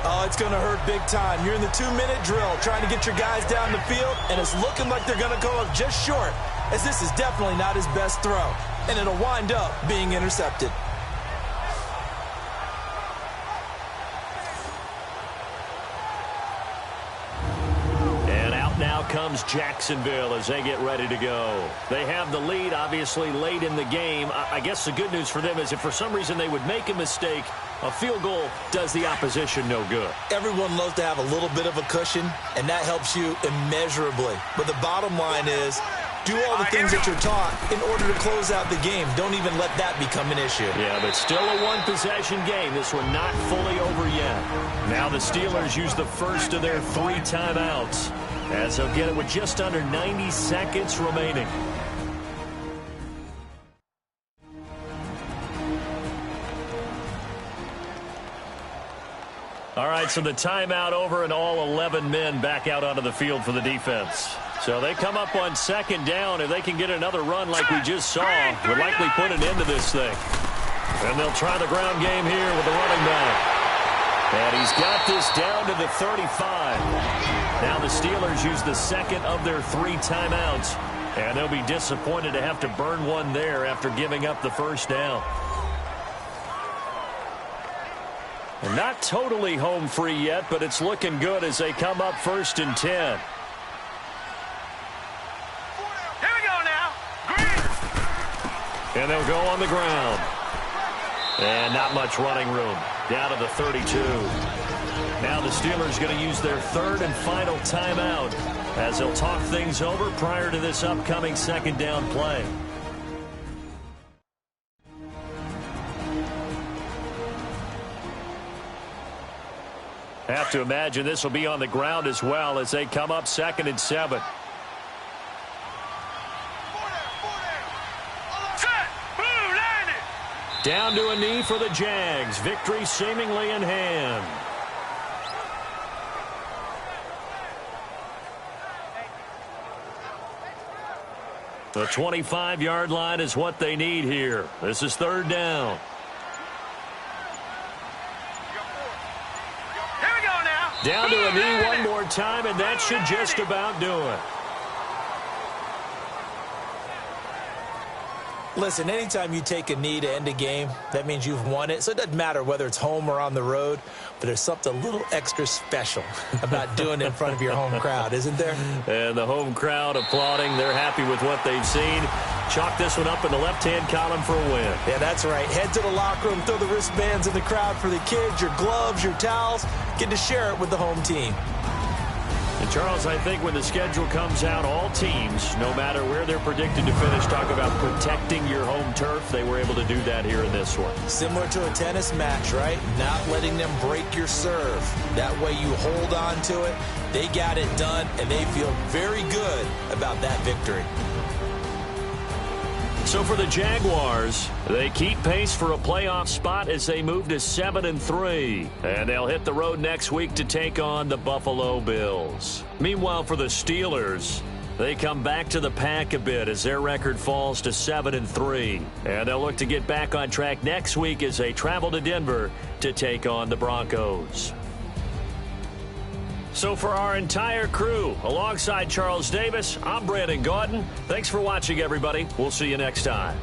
oh, it's going to hurt big time. You're in the 2-minute drill trying to get your guys down the field, and it's looking like they're going to go up just short, as this is definitely not his best throw, and it'll wind up being intercepted. And out now comes comes Jacksonville as they get ready to go. They have the lead, obviously, late in the game. I guess the good news for them is if for some reason they would make a mistake, a field goal does the opposition no good. Everyone loves to have a little bit of a cushion, and that helps you immeasurably. But the bottom line is, do all the things that you're taught in order to close out the game. Don't even let that become an issue. Yeah, but still a one-possession game. This one not fully over yet. Now the Steelers use the first of their 3 timeouts, as they'll get it with just under 90 seconds remaining. All right, so the timeout over and all 11 men back out onto the field for the defense. So they come up on 2nd down. If they can get another run like we just saw, would likely put an end to this thing. And they'll try the ground game here with the running back. And he's got this down to the 35. Now the Steelers use the second of their 3 timeouts. And they'll be disappointed to have to burn one there after giving up the first down. And not totally home free yet, but it's looking good as they come up 1st and 10. And they'll go on the ground. And not much running room. Down to the 32. Now the Steelers going to use their 3rd and final timeout as they'll talk things over prior to this upcoming 2nd down play. Have to imagine this will be on the ground as well as they come up 2nd and 7. Down to a knee for the Jags. Victory seemingly in hand. The 25-yard line is what they need here. This is 3rd down. Here we go now. Down to a knee one more time, and that should just about do it. Listen, anytime you take a knee to end a game, that means you've won it. So it doesn't matter whether it's home or on the road, but there's something a little extra special about doing it in front of your home crowd, isn't there? And the home crowd applauding. They're happy with what they've seen. Chalk this one up in the left-hand column for a win. Yeah, that's right. Head to the locker room, throw the wristbands in the crowd for the kids, your gloves, your towels. Get to share it with the home team. And Charles, I think when the schedule comes out, all teams, no matter where they're predicted to finish, talk about protecting your home turf. They were able to do that here in this one. Similar to a tennis match, right? Not letting them break your serve. That way you hold on to it. They got it done, and they feel very good about that victory. So for the Jaguars, they keep pace for a playoff spot as they move to 7-3. And they'll hit the road next week to take on the Buffalo Bills. Meanwhile, for the Steelers, they come back to the pack a bit as their record falls to 7-3. And they'll look to get back on track next week as they travel to Denver to take on the Broncos. So for our entire crew, alongside Charles Davis, I'm Brandon Gaudin. Thanks for watching, everybody. We'll see you next time.